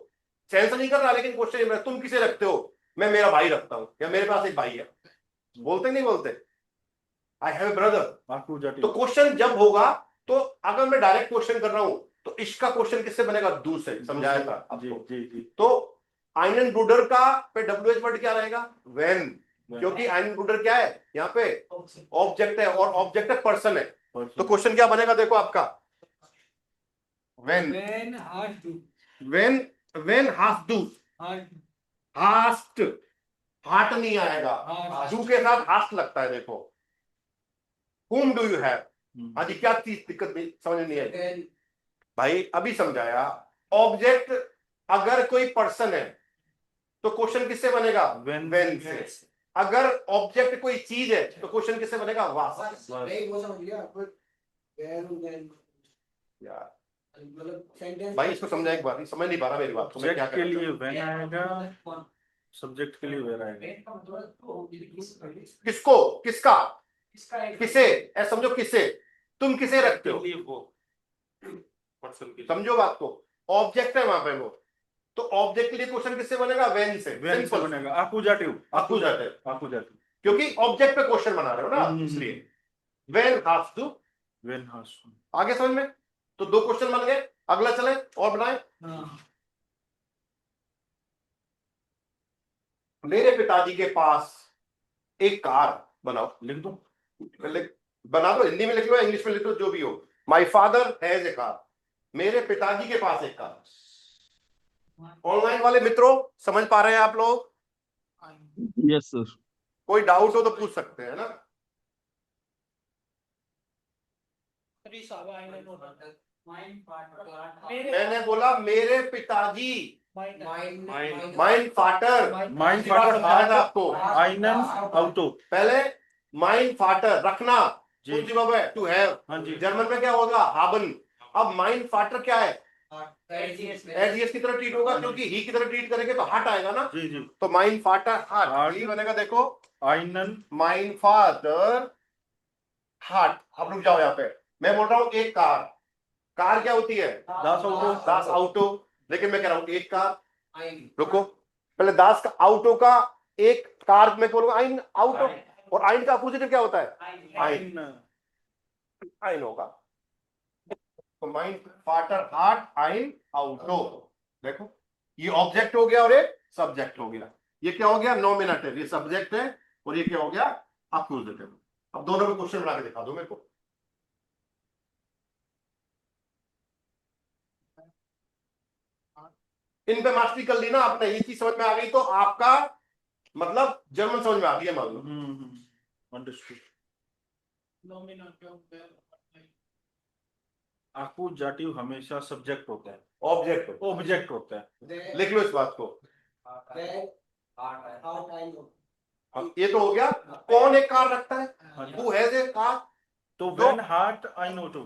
सेंस नहीं कर रहा, लेकिन क्वेश्चन ये तुम किसे रखते हो। मैं मेरा भाई रखता हूं, या मेरे पास एक भाई है। बोलते नहीं बोलते, I have a brother. accusatory तो क्वेश्चन जब होगा, तो अगर मैं डायरेक्ट क्वेश्चन कर रहा हूं, तो इसका क्वेश्चन किससे बनेगा? डू से। समझाया था जी आपको। जी जी तो आइनन ब्रूडर का पे डब्ल्यूएच वर्ड क्या रहेगा? व्हेन, क्योंकि आइनन ब्रूडर क्या है यहाँ पे? ऑब्जेक्ट है, और ऑब्जेक्ट है पर्सन है। तो क्वेश्चन क्या बनेगा देखो आपका? When When has to. When when has do, Has. Hast, heart नहीं आएगा, हाँ। डू के साथ हास्ट लगता है। देखो, whom do you have, हाँ जी, क्या चीज दिक्कत नहीं, समझ नहीं आई भाई? अभी समझाया। ऑब्जेक्ट अगर कोई पर्सन है तो क्वेश्चन किससे बनेगा? व्हेन से। अगर ऑब्जेक्ट कोई चीज है तो क्वेश्चन किससे बनेगा? वास। नहीं वो समझ गया पर when यार मतलब सेंटेंस भाई, इसको समझा एक बार, नहीं समझ नहीं पा रहा मेरी बात को, मैं क्या सब्जेक्ट के करूं? लिए when आएगा, सब्जेक्ट के लिए where आएगा। किसको, किसका, किसे, ऐसा समझो, किसे, तुम किसे रखते हो, वो पर्सन के समझो बात को। ऑब्जेक्ट है वहां पे वो, तो ऑब्जेक्ट के लिए क्वेश्चन किससे बनेगा? व्हेन से। when से सिंपल, बनेगा accusative accusative, क्योंकि ऑब्जेक्ट पे क्वेश्चन बना रहे हो ना, इसलिए व्हेन हैज टू। when has to आगे समझ में? तो दो क्वेश्चन बन गए। अगला चले और बनाए। मेरे पिताजी के पास एक कार, बनाओ, लिख दो। बना दो, हिंदी में लिख लो, इंग्लिश में लिख लो, जो भी हो। My father has a car, मेरे पिताजी के पास एक कार। ऑनलाइन वाले मित्रों, समझ पा रहे हैं आप लोग? Yes sir. कोई डाउट हो तो पूछ सकते हैं ना। मैंने बोला मेरे पिताजी, माइन फाटर, माइंड फाटर बताया था आपको। आइनन आउटो। पहले माइन फाटर रखना, जी। टू हैव, हाँ जी। जर्मन में क्या होगा? हाबन। अब माइन फाटर क्या है? एसजीएस की तरह ट्रीट होगा, क्योंकि ही की तरह ट्रीट करेंगे तो हार्ट आएगा ना। जी जी। तो माइन फाटर हार्ट, हार्ट। ही बनेगा देखो, आइनन माइन फादर हार्ट। अब रुक जाओ यहाँ पे, मैं बोल रहा हूँ एक कार, कार क्या होती है? दास आउटो। दास आउटो, लेकिन मैं कह रहा हूँ एक कार। रुको, पहले दास का आउटो का एक कार में बोलूंगा आइन आउटो, और आइन का अपोजिट क्या होता है? आइन, आइन होगा। तो माइन फाटर हार्ट आइन आउटो। देखो, ये ऑब्जेक्ट हो गया और ये सब्जेक्ट हो गया। ये क्या हो गया? नॉमिनेटिव, ये सब्जेक्ट है, और ये क्या हो गया? अक्यूजेटिव। अब दोनों में क्वेश्चन बना के दिखा दो मेरे को। इन पे मास्टरी कर ली ना आपने, ये चीज समझ में आ गई तो आपका मतलब जर्मन समझ में आ गई है, मान लो। अंडरस्टूड। एक्यूजेटिव हमेशा सब्जेक्ट होता है, ऑब्जेक्ट होता है। लिख लो इस बात को। ये तो हो गया, कौन एक कार रखता है? Who has a car? तो व्हेन हार्ट आई नो टू।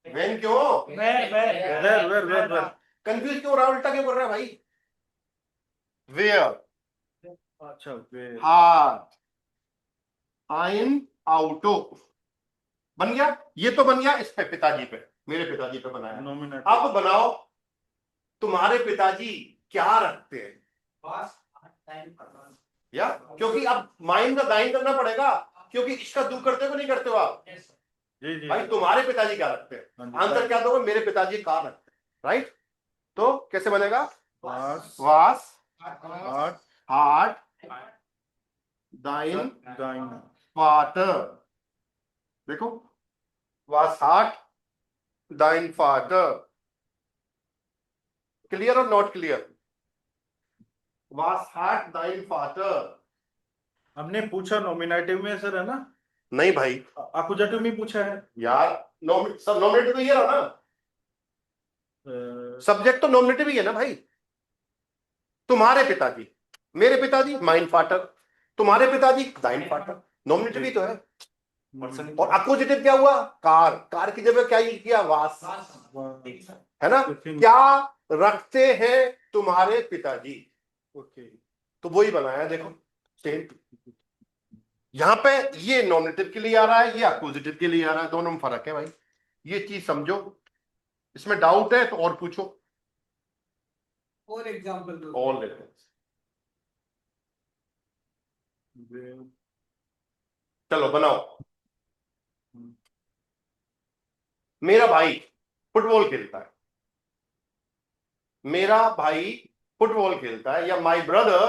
When क्यों? वेयर कंफ्यूज क्यों रहा, उल्टा क्यों कर रहा है भाई? Where अच्छा वेयर हार्ट आइन आउटो बन गया। ये तो बन गया इस पे, पिताजी पे, मेरे पिताजी पे बनाया। नॉमिनेट। अब बनाओ तुम्हारे पिताजी क्या रखते हैं, या क्योंकि अब माइंड का दाइन करना पड़ेगा, क्योंकि इसका दूर करते हो नहीं करते हो आप? जी जी। भाई तुम्हारे पिताजी क्या रखते हैं, आंसर क्या दोगे? मेरे पिताजी कार रखते हैं, राइट? तो कैसे बनेगा? वास वास हार्ट हार्ट दाइन दाइन। फादर। देखो, वास हार्ट दाइन फादर। क्लियर और नॉट क्लियर? वास हार्ट दाइन फादर। हमने पूछा नॉमिनेटिव में सर, है ना? नहीं भाई अकुजेटिव में पूछा है। यार, सब नॉमिनेटिव तो ये रहा ना, सब्जेक्ट तो नॉमिनेटिव ही है ना भाई। तुम्हारे पिताजी, मेरे पिताजी माइन फाटर, तुम्हारे पिताजी दाइन फाटर, नॉमिनेटिव ही तो है। और अपोजिटिव क्या हुआ? कार, कार की जगह क्या यूज किया? वास, है ना। क्या रखते हैं तुम्हारे पिताजी? ओके। तो वही बनाया, देखो सेम। यहां पे ये नॉमिनेटिव के लिए आ रहा है, ये अपोजिटिव के लिए आ रहा है, दोनों में फर्क है भाई, ये चीज समझो। इसमें डाउट है तो और पूछो, और एग्जांपल दो। और लेते हैं। चलो बनाओ। मेरा भाई फुटबॉल खेलता है, मेरा भाई फुटबॉल खेलता है, या my brother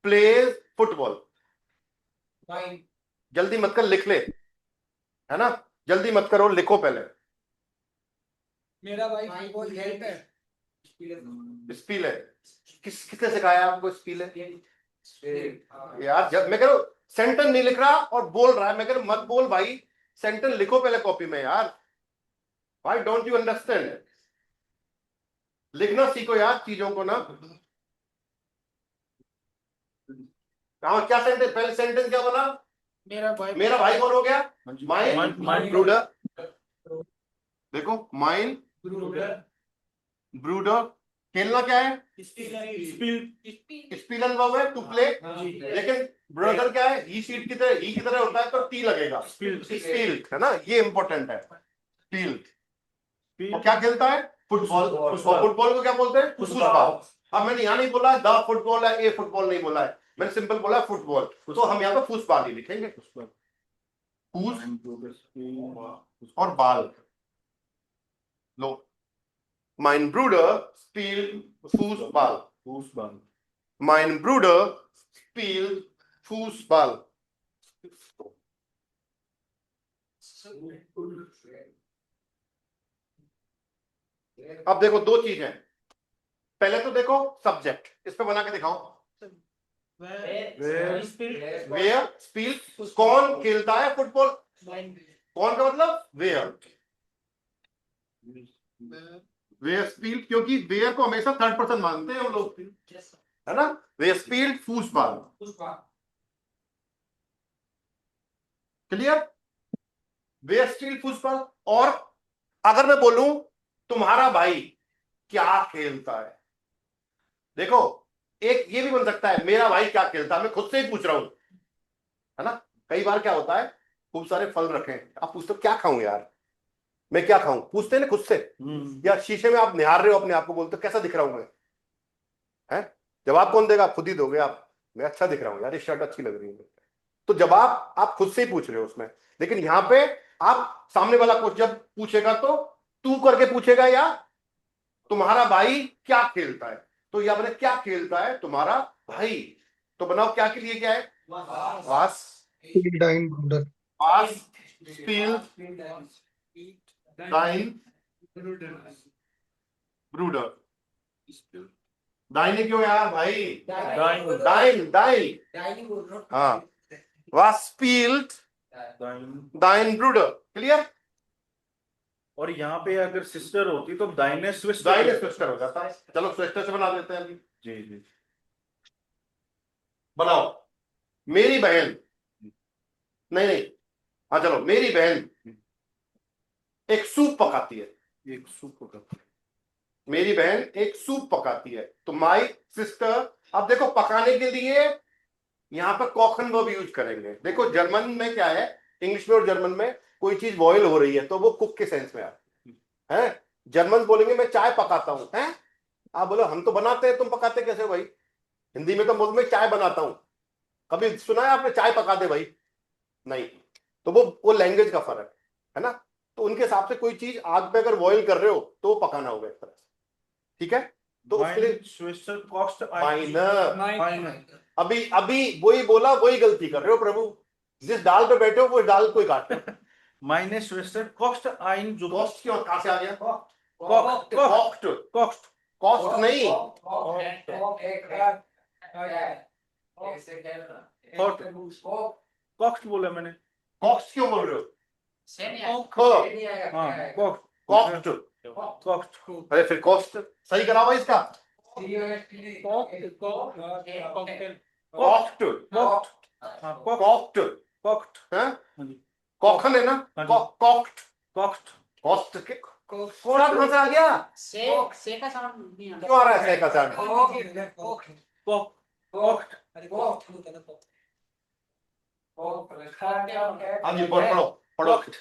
plays football. Fine. जल्दी मत कर, लिख ले, है ना, जल्दी मत करो, लिखो पहले। मेरा भाई फुटबॉल खेलता है। स्पील है, किसने सिखाया आपको स्पील है? यार जब मैं कह रहा हूं सेंटेंस नहीं लिख रहा और बोल रहा है, मैं कह रहा हूं मत बोल भाई, सेंटेंस लिखो पहले कॉपी में यार। Why don't you understand? लिखना सीखो यार चीजों को ना। हाँ, क्या सेंटेंस, पहले सेंटेंस क्या बोला? मेरा भाई कौन हो गया? माइन ब्रूडर। देखो माइन ब्रूडर, खेलना क्या है? स्पीलन वर्ब है, टू प्ले। लेकिन ब्रदर क्या है? ही शीट की तरह, ही की तरह होता है तो टी लगेगा, स्पील, है ना, ये इंपॉर्टेंट है। स्पील और क्या खेलता है? फुटबॉल। और फुटबॉल को क्या बोलते हैं? फुटबॉल। अब मैंने यहाँ नहीं बोला है द फुटबॉल है, ए फुटबॉल नहीं बोला है, मैंने सिंपल बोला है फुटबॉल, तो हम यहाँ पे फुटबॉल ही लिखेंगे। फूस और बाल। लो, mein Bruder spielt Fußball. Foosball. Mein Bruder spielt Fußball. अब देखो दो चीजें, पहले तो देखो सब्जेक्ट, इस पे बना के दिखाओ। वेयर स्पील, कौन खेलता है फुटबॉल? कौन का मतलब? वेयर। वेयर स्पील, क्योंकि वेयर को हमेशा थर्ड पर्सन मानते हैं हम लोग, है ना। वेयर स्पील फूसबॉल। क्लियर? वेयर स्पील फूसबॉल। और अगर मैं बोलूं तुम्हारा भाई क्या खेलता है, देखो एक ये भी बन सकता है, मेरा भाई क्या खेलता है, मैं खुद से ही पूछ रहा हूं, है ना। कई बार क्या होता है, खूब सारे फल रखे हैं, आप पूछते हो क्या खाऊं यार, मैं क्या खाऊं, पूछते हैं ना खुद से। या शीशे में आप निहार रहे हो अपने आप को, बोलते हो कैसा दिख रहा हूं मैं, है। जवाब कौन देगा? खुद ही दोगे आप, मैं अच्छा दिख रहा हूं यार, ये शर्ट अच्छी लग रही है। तो जवाब आप खुद से ही पूछ रहे हो उसमें। लेकिन यहां पे आप सामने वाला को जब पूछेगा तो तू करके पूछेगा, या तुम्हारा भाई क्या खेलता है, तो या मैंने क्या खेलता है तुम्हारा भाई, तो बनाओ क्या के लिए क्या है? वास, Dine Bruder. वास स्पील दाइन ब्रूडर। दाइन क्यों यार भाई? दाइन दाइन, हाँ, वास स्पील्ड दाइन ब्रूडर। क्लियर? और यहाँ पे अगर सिस्टर होती तो दाइने स्विस्टर दाइन स्विस्टर हो जाता है। चलो स्विस्टर से बना देते हैं अभी। जी जी। बनाओ। मेरी बहन, नहीं नहीं, हाँ चलो, मेरी बहन एक सूप पकाती है। एक सूप होगा। मेरी बहन एक सूप पकाती है, तो माई सिस्टर, अब देखो पकाने के लिए यहां पर कॉखन वर्ब यूज करेंगे। देखो जर्मन में क्या है, इंग्लिश में और जर्मन में कोई चीज बॉयल हो रही है तो वो कुक के सेंस में आती है। जर्मन बोलेंगे मैं चाय पकाता हूं, है, आप बोलो हम तो बनाते हैं, तुम पकाते कैसे हो भाई? हिंदी में तो बोल मैं चाय बनाता हूं, कभी सुना है आपने चाय पका दे भाई? नहीं। तो वो लैंग्वेज का फर्क है ना। तो उनके हिसाब से कोई चीज आग पे अगर बॉयल कर रहे हो तो वो पकाना होगा एक तरह से, ठीक है। तो उसके लिए स्विस्टर कॉस्ट माइनर, अभी अभी वही बोला, वही गलती कर रहे हो प्रभु, जिस डाल पे बैठे हो वो डाल को ही काट रहे हो। माइने स्विस्टर कॉस्ट आइन जो कॉस्ट क्यों, कहां से आ गया? कॉस्ट कॉस्ट, कॉस्ट कॉस्ट नहीं, कॉस्ट बोला मैंने। कॉस्ट क्यों बोल रहे हो? हाँ कॉस्ट कॉस्ट। कॉस्ट अरे फिर कॉस्ट सही करा हुआ इसका। कॉस्ट हाँ कॉस्ट कॉस्ट कॉस्ट है, हाँ जी कॉखन है ना, हाँ जी। कॉस्ट कॉस्ट कॉस्ट के कॉस्ट कहाँ से आ गया? से का साउंड नहीं आता। क्यों आ रहा है से का साउंड? कॉस्ट हाँ जी पढ़ो पढ़ो। कॉस्ट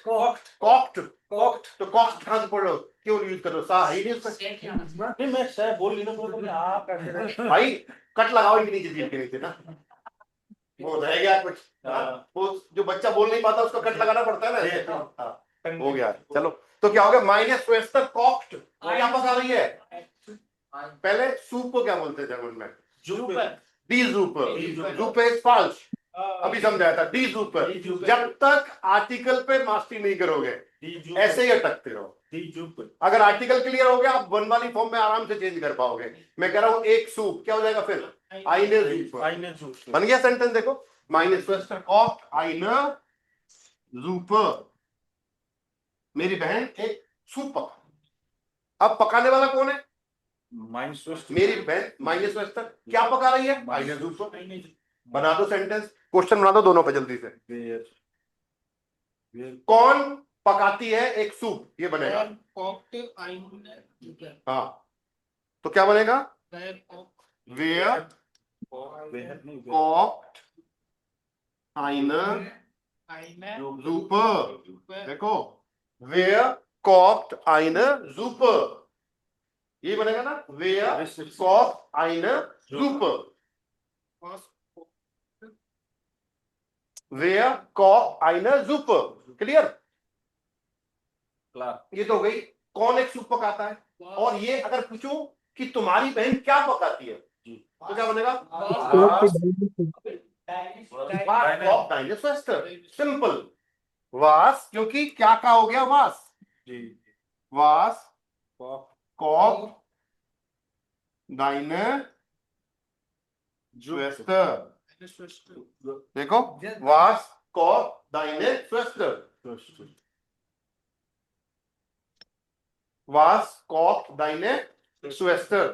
कॉस्ट कॉस्ट तो कॉस्ट कहाँ से पढ़ रहे हो? क्यों यूज कर रहे हो? सा ही नहीं उसमें। से क्या आना? नहीं मैं सह बोल नहीं रहा तुमने आप कैसे रहे? भाई कट लगाओ इनके नीचे, जीभ के नीचे ना, वो रह गया कुछ। हाँ। वो जो बच्चा बोल नहीं पाता उसको कट लगाना पड़ता है ना। ये- हाँ, हो गया। चलो तो क्या हो गया? माइनस वेस्टर कॉस्ट क्या पका रही है? पहले सूप को क्या बोलते हैं जर्मन में? डी जूपर। जूपर इज फॉल्स, अभी समझाया था। डी जूपर। जब तक आर्टिकल पे मास्टरी नहीं करोगे ऐसे ही अटकते रहो। अगर आर्टिकल क्लियर हो गया आप वन वाली फॉर्म में आराम से चेंज कर पाओगे। मैं कह रहा हूं एक सूप क्या हो जाएगा फिर? आईने जूपर। बन गया सेंटेंस। देखो माइनस वेस्टर कॉस्ट आईने जूपर। मेरी बहन एक सूप पका। अब पकाने वाला कौन है? मेरी बहन माइनस वेस्टर क्या पका रही है? आईने जूपर। बना दो सेंटेंस, क्वेश्चन बना दो दोनों पे जल्दी से। कौन पकाती है एक सूप? ये बनेगा। हाँ तो क्या बनेगा? वेयर कॉक्ड आइने सुपर। देखो वेयर कॉक्ड आइने सुपर, ये बनेगा ना, वेयर कॉक्ड आइने सुपर। वेयर कॉक्ड आइने सुपर। क्लियर? ये तो हो गई कौन एक सूप पकाता है। और ये अगर पूछूं कि तुम्हारी बहन क्या पकाती है तो क्या बनेगा? सिंपल। वास, क्योंकि क्या का हो गया? वास। वास कॉक दाइने स्वेस्टर। देखो वास कॉक दाइने स्वेस्टर। वास कॉक दाइने स्वेस्टर।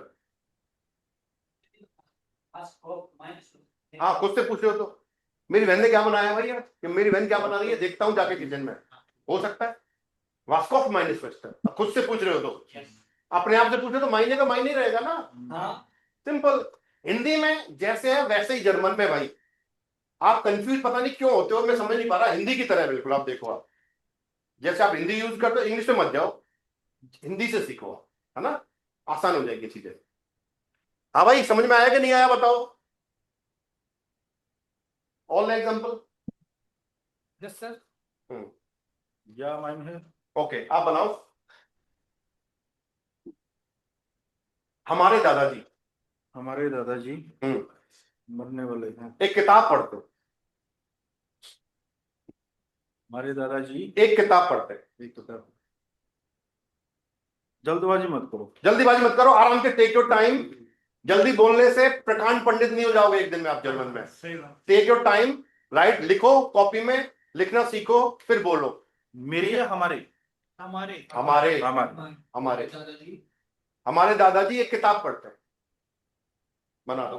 हाँ खुद से पूछ रहे हो तो मेरी बहन ने क्या बनाया भैया, कि मेरी बहन क्या बना रही है देखता हूँ जाके किचन में, हो सकता है वास्कॉफ माइनस वेस्टर। अब खुद से पूछ रहे हो तो अपने आप से पूछे तो मायने का मायने ही रहेगा ना। सिंपल। हिंदी में जैसे है वैसे ही जर्मन में भाई। आप कंफ्यूज पता नहीं क्यों होते हो, मैं समझ नहीं पा रहा। हिंदी की तरह बिल्कुल। आप देखो, आप जैसे आप हिंदी यूज करते हो इंग्लिश में मत जाओ, हिंदी से सीखो, है ना, आसान हो जाएगी चीजें। हाँ भाई समझ में आया कि नहीं आया बताओ? All example. Yes sir. या माइन है। ओके आप बनाओ। हमारे दादाजी हमारे दादाजी मरने वाले हैं। एक किताब पढ़ते। हमारे दादाजी एक किताब पढ़ते। एक किताब। जल्दबाजी मत करो। जल्दीबाजी मत करो, आराम से टेक योर टाइम। जल्दी बोलने से प्रकांड पंडित नहीं हो जाओगे एक दिन में आप जर्मन में। टेक योर टाइम, राइट, लिखो कॉपी में, लिखना सीखो फिर बोलो। मेरी या हमारे? हमारे हमारे हमारे हमारे दादाजी एक किताब पढ़ते हैं। बना दो।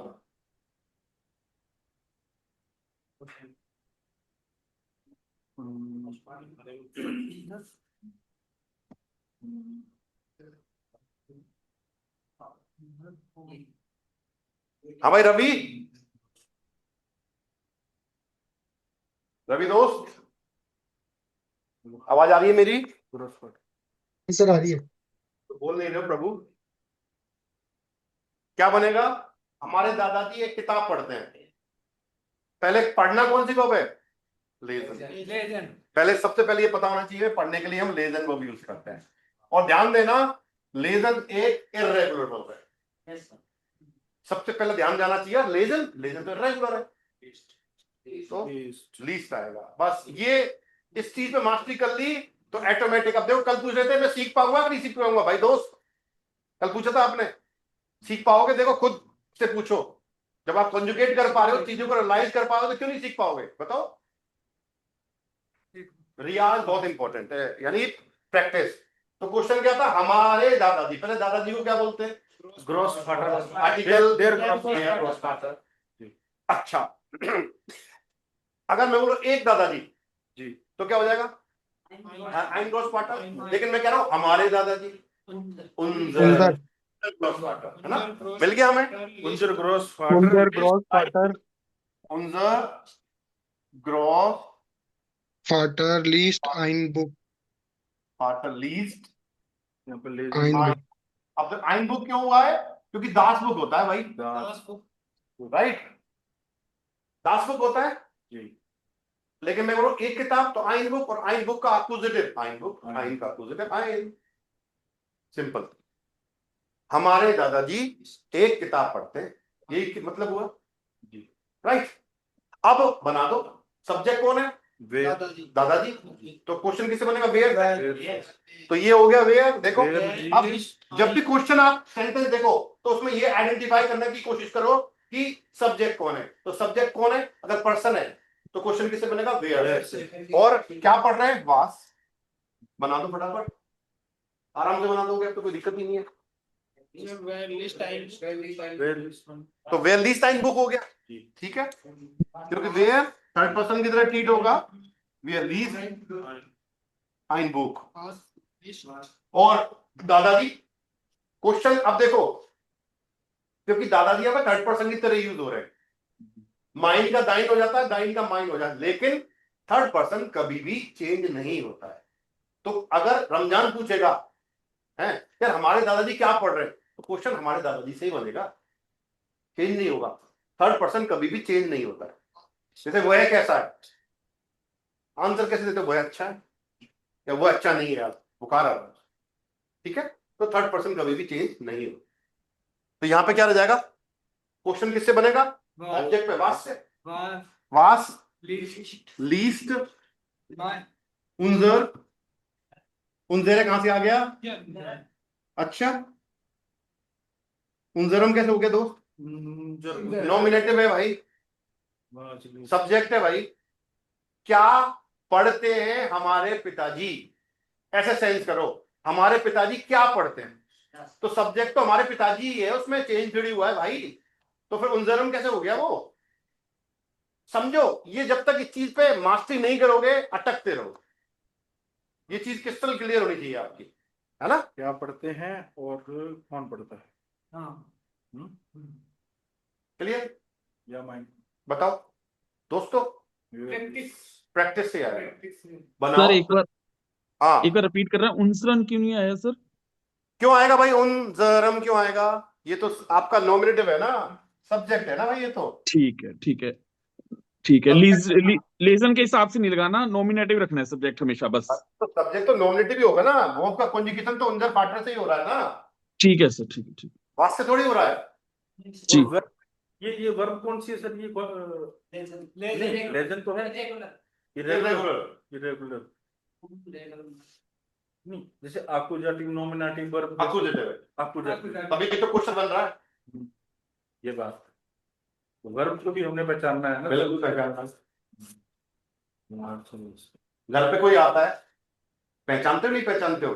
हाँ भाई रवि, रवि दोस्त आवाज आ रही है मेरी? सर आ रही है। तो बोल नहीं रहे हो प्रभु? क्या बनेगा? हमारे दादाजी एक किताब पढ़ते हैं। पहले पढ़ना कौन सी वर्ब है? लेजन। पहले सबसे पहले ये पता होना चाहिए पढ़ने के लिए हम लेजन वर्ब यूज करते हैं। और ध्यान देना लेजन एक इर्रेगुलर वर्ब है। सबसे पहले ध्यान जाना चाहिए लेजन, लेजन तो इर्रेगुलर है तो लीस्ट आएगा। बस ये इस चीज पे मास्टरी कर ली तो ऑटोमेटिक। अब देखो कल पूछ रहे थे मैं सीख पाऊंगा कि नहीं सीख पाऊंगा? भाई दोस्त कल पूछा था आपने, सीख पाओगे? देखो खुद से पूछो। जब आप कंजुगेट कर पा रहे हो, चीजों को रियलाइज कर पा रहे हो तो क्यों नहीं सीख पाओगे बताओ? रियाज बहुत इंपॉर्टेंट है, यानी प्रैक्टिस। तो क्वेश्चन क्या था, हमारे दादाजी, पहले दादाजी को क्या बोलते हैं, ग्रॉस फादर, आर्टिकल देयर their grossfather। अच्छा, अगर मैं बोलूं एक दादाजी जी, तो क्या हो जाएगा, आइन ग्रॉसफादर। लेकिन मैं कह रहा हूं हमारे दादाजी, उनसर ग्रॉसफादर, है ना, मिल गया हमें। उनजर ग्रॉस उनसर फादर, ग्रॉस फाटर उनजर ग्रॉस फाटर लीस्ट आइन बुक फादर लीस्ट यहाँ पर ले आइन बुक अब आइन बुक क्यों हुआ है, क्योंकि दास बुक होता है भाई, राइट, दास बुक होता है। जी, लेकिन मैं बोलूं एक किताब तो आइन बुक, और आइन बुक का अपोजिटिव आइन बुक, आइन का अपोजिटिव आइन, सिंपल। हमारे दादाजी एक किताब पढ़ते हैं, यही मतलब हुआ, जी, राइट। अब बना दो, सब्जेक्ट कौन है, वेयर, दादाजी, तो क्वेश्चन किससे बनेगा, वेयर। तो ये हो गया वेयर। देखो Where अब जब भी क्वेश्चन आप सेंटेंस देखो तो उसमें ये आइडेंटिफाई करने की कोशिश करो कि सब्जेक्ट कौन है। तो सब्जेक्ट कौन है, अगर पर्सन है तो क्वेश्चन किससे बनेगा, वेयर। और क्या पढ़ रहे हैं, वास। बना दो फटाफट, आराम से बना दोगे, अब तो कोई दिक्कत ही नहीं है। तो वेयर लीस्ट टाइम बुक हो गया, ठीक है, क्योंकि वेयर थर्ड पर्सन की तरह ट्रीट होगा, वेयर लीस्ट आइन बुक। और दादाजी, क्वेश्चन अब देखो, क्योंकि दादाजी अब थर्ड पर्सन की तरह यूज हो रहे हैं, माइंड का दाइन हो जाता है, दाइन का माइंड हो जाता है, लेकिन थर्ड पर्सन कभी भी चेंज नहीं होता है। तो अगर रमजान पूछेगा है यार हमारे दादाजी क्या पढ़ रहे हैं, तो क्वेश्चन हमारे दादाजी से ही बनेगा, चेंज नहीं होगा। थर्ड पर्सन कभी भी चेंज नहीं होता है। जैसे वह कैसा है, आंसर कैसे देते हो, वह अच्छा है या वो अच्छा नहीं है, यार बुखार आ रहा है, ठीक है। तो थर्ड पर्सन कभी भी चेंज नहीं हो। तो यहां पे क्या रह जाएगा, क्वेश्चन किससे बनेगा, ऑब्जेक्ट पे वास से, वास लीस्ट उनजर, उनजेरे कहां से आ गया, अच्छा उनजरम कैसे हो गया दोस्त, नॉमिनेटिव है भाई, सब्जेक्ट है भाई। क्या पढ़ते हैं हमारे पिताजी, ऐसे सेंस करो, हमारे पिताजी क्या पढ़ते हैं, तो सब्जेक्ट तो हमारे पिताजी ही है, उसमें चेंज थोड़ी हुआ है भाई। तो फिर उनजरम कैसे हो गया वो, समझो। ये जब तक इस चीज पे मास्टरी नहीं करोगे अटकते रहोगे। ये चीज क्रिस्टल क्लियर होनी चाहिए आपकी, है ना। क्या पढ़ते हैं और कौन पढ़ता है, क्लियर, या माइंड, बताओ दोस्तों, प्रैक्टिस से आएगा, सर बनाओ। हाँ, एक बार रिपीट कर रहे हैं, उनसरन क्यों नहीं आया सर? क्यों आएगा भाई, उनजरम क्यों आएगा, ये तो आपका नॉमिनेटिव है ना, सब्जेक्ट है ना भाई, ये तो ठीक है, ठीक है, ठीक है। लेसन के हिसाब से नहीं लगाना, नॉमिनेटिव रखना है सब्जेक्ट हमेशा बस। तो सब्जेक्ट तो नॉमिनेटिव ही होगा ना, वर्ब का कॉन्जुगेशन तो उनजर पार्टनर से ही हो रहा है ना, ठीक है सर, ठीक है, ठीक वास से थोड़ी हो रहा है। जी। और verb, ये वर्ब कौन सी है सर, ये लेजन तो है, इरेगुलर, इरेगुलर नहीं, जैसे अकुजाटिव नॉमिनेटिव वर्ब, अकुजेटिव है, अकुजाटिव, तभी तो क्वेश्चन बन रहा है। ये बात, वर्ब को भी हमने पहचानना है ना, बिल्कुल पहचानना। पहचान, घर पे कोई आता है, पहचानते हो नहीं पहचानते हो,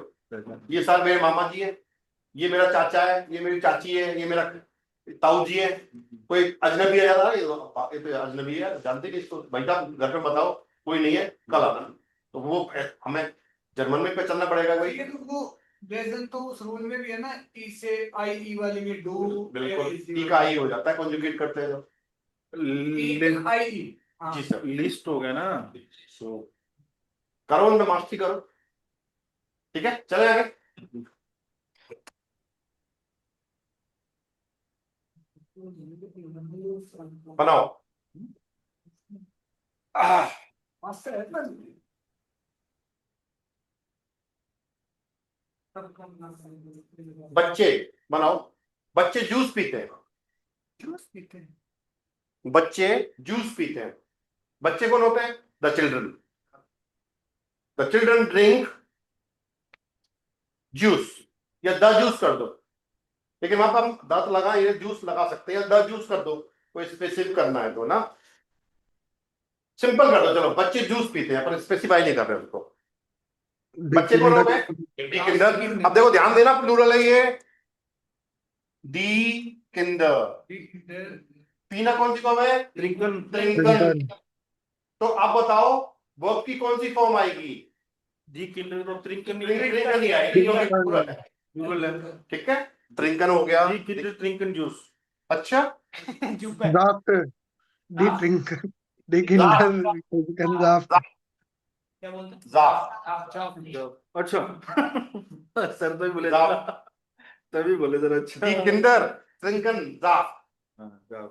ये सर मेरे मामा जी है, ये मेरा चाचा है, ये मेरी चाची है, ये मेरा ताऊ जी है, कोई अजनबी है, यार ये तो अजनबी है, जानते कि इसको भाई साहब घर पे बताओ कोई नहीं है, कल आना। तो वो हमें जर्मन में पहचानना पड़ेगा भाई, प्रेजेंट तो उस रूल में भी है ना, ई से आई ई वाले में डू, बिल्कुल टी का आई हो जाता है कॉन्जुगेट करते हैं तो। आई ई। जी सर, लिस्ट हो गया ना, तो करो उनमें मास्टरी करो, ठीक है, चले आगे। बनाओ, बच्चे बनाओ, बच्चे जूस पीते हैं, बच्चे जूस पीते हैं, बच्चे कौन होते हैं, the children, the children drink juice, या द जूस कर दो, लेकिन वहां पर हम दांत लगा ये जूस लगा सकते हैं, या द जूस कर दो, कोई स्पेसिफिक करना है तो ना। सिंपल कर दो, चलो बच्चे जूस पीते हैं पर स्पेसिफाई नहीं कर रहे उसको। बच्चे कौन हो गए? D Kinder. अब देखो ध्यान देना, प्लूरल है ये, डी किंडर। पीना कौन सी फॉर्म है? ट्रिंकन ट्रिंकन। Trinken. तो अब बताओ वर्ब की कौन सी फॉर्म आएगी? दी किंडर तो ट्रिंकन ट्रिंकन ही आएगी क्योंकि प्लूरल है। प्लूरल है। ठीक है, ट्रिंकन हो गया। दी किंडर ट्रिंकन जूस। अच्छा, Saft. Die Trinken. Die Kinder trinken Saft. क्या बोलते हैं? जाफ। अच्छा सर तो बोले जाफ। तभी बोले जरा अच्छा। दी किंडर ट्रिंकन जाफ। हाँ, जाओ।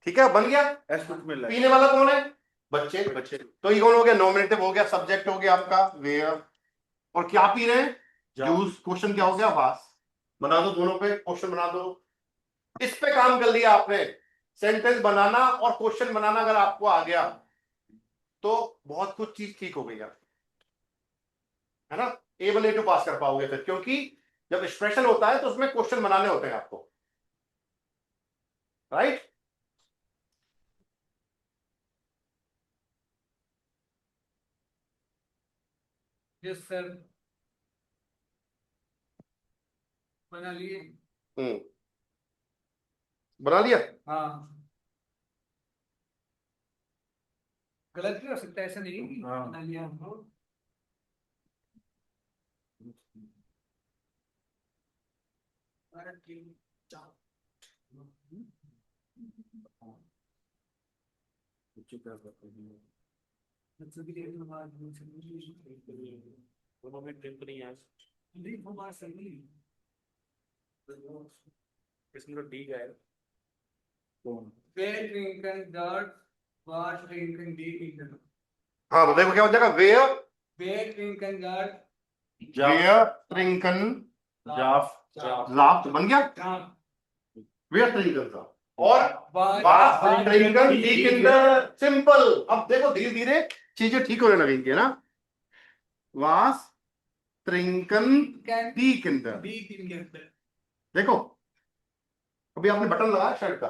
ठीक है, बन गया। एस में लग। पीने वाला कौन है? बच्चे। बच्चे। तो ये कौन हो गया? नॉमिनेटिव हो गया, सब्जेक्ट हो गया आपका वेयर। और क्या पी रहे हैं? जूस। क्वेश्चन क्या हो गया? वास। बना दो, दोनों पे क्वेश्चन बना दो। इस पे काम कर लिया आपने। सेंटेंस बनाना और क्वेश्चन बनाना अगर आपको आ गया तो बहुत कुछ चीज ठीक हो गई आपकी, है ना। A1 A2 पास कर पाओगे फिर, क्योंकि जब एक्सप्रेशन होता है तो उसमें क्वेश्चन बनाने होते हैं आपको, राइट। यस सर, बना लिए। हम्म, बना लिया। हाँ, गलत भी हो सकता है, ऐसा नहीं है कि हाँ। बना लिया हमको। बच्चे क्या करते हैं? दोनों में ट्रिंक नहीं है। इसमें तो डी का है। कौन? Wer trinken dort, was trinken die Kinder? हाँ, तो देखो क्या हो जाएगा, वेयर Wer trinken dort, वेयर ट्रिंकन जाफ। जाफ, बन गया। हाँ, वेयर ट्रिंकन जाफ और was वास ट्रिंकन डी किंडर। सिंपल। अब देखो धीरे धीरे चीजें ठीक होने लगेंगी, है ना। वास ट्रिंकन can D Kinder. die Kinder? देखो, कभी आपने बटन लगाया शर्ट का?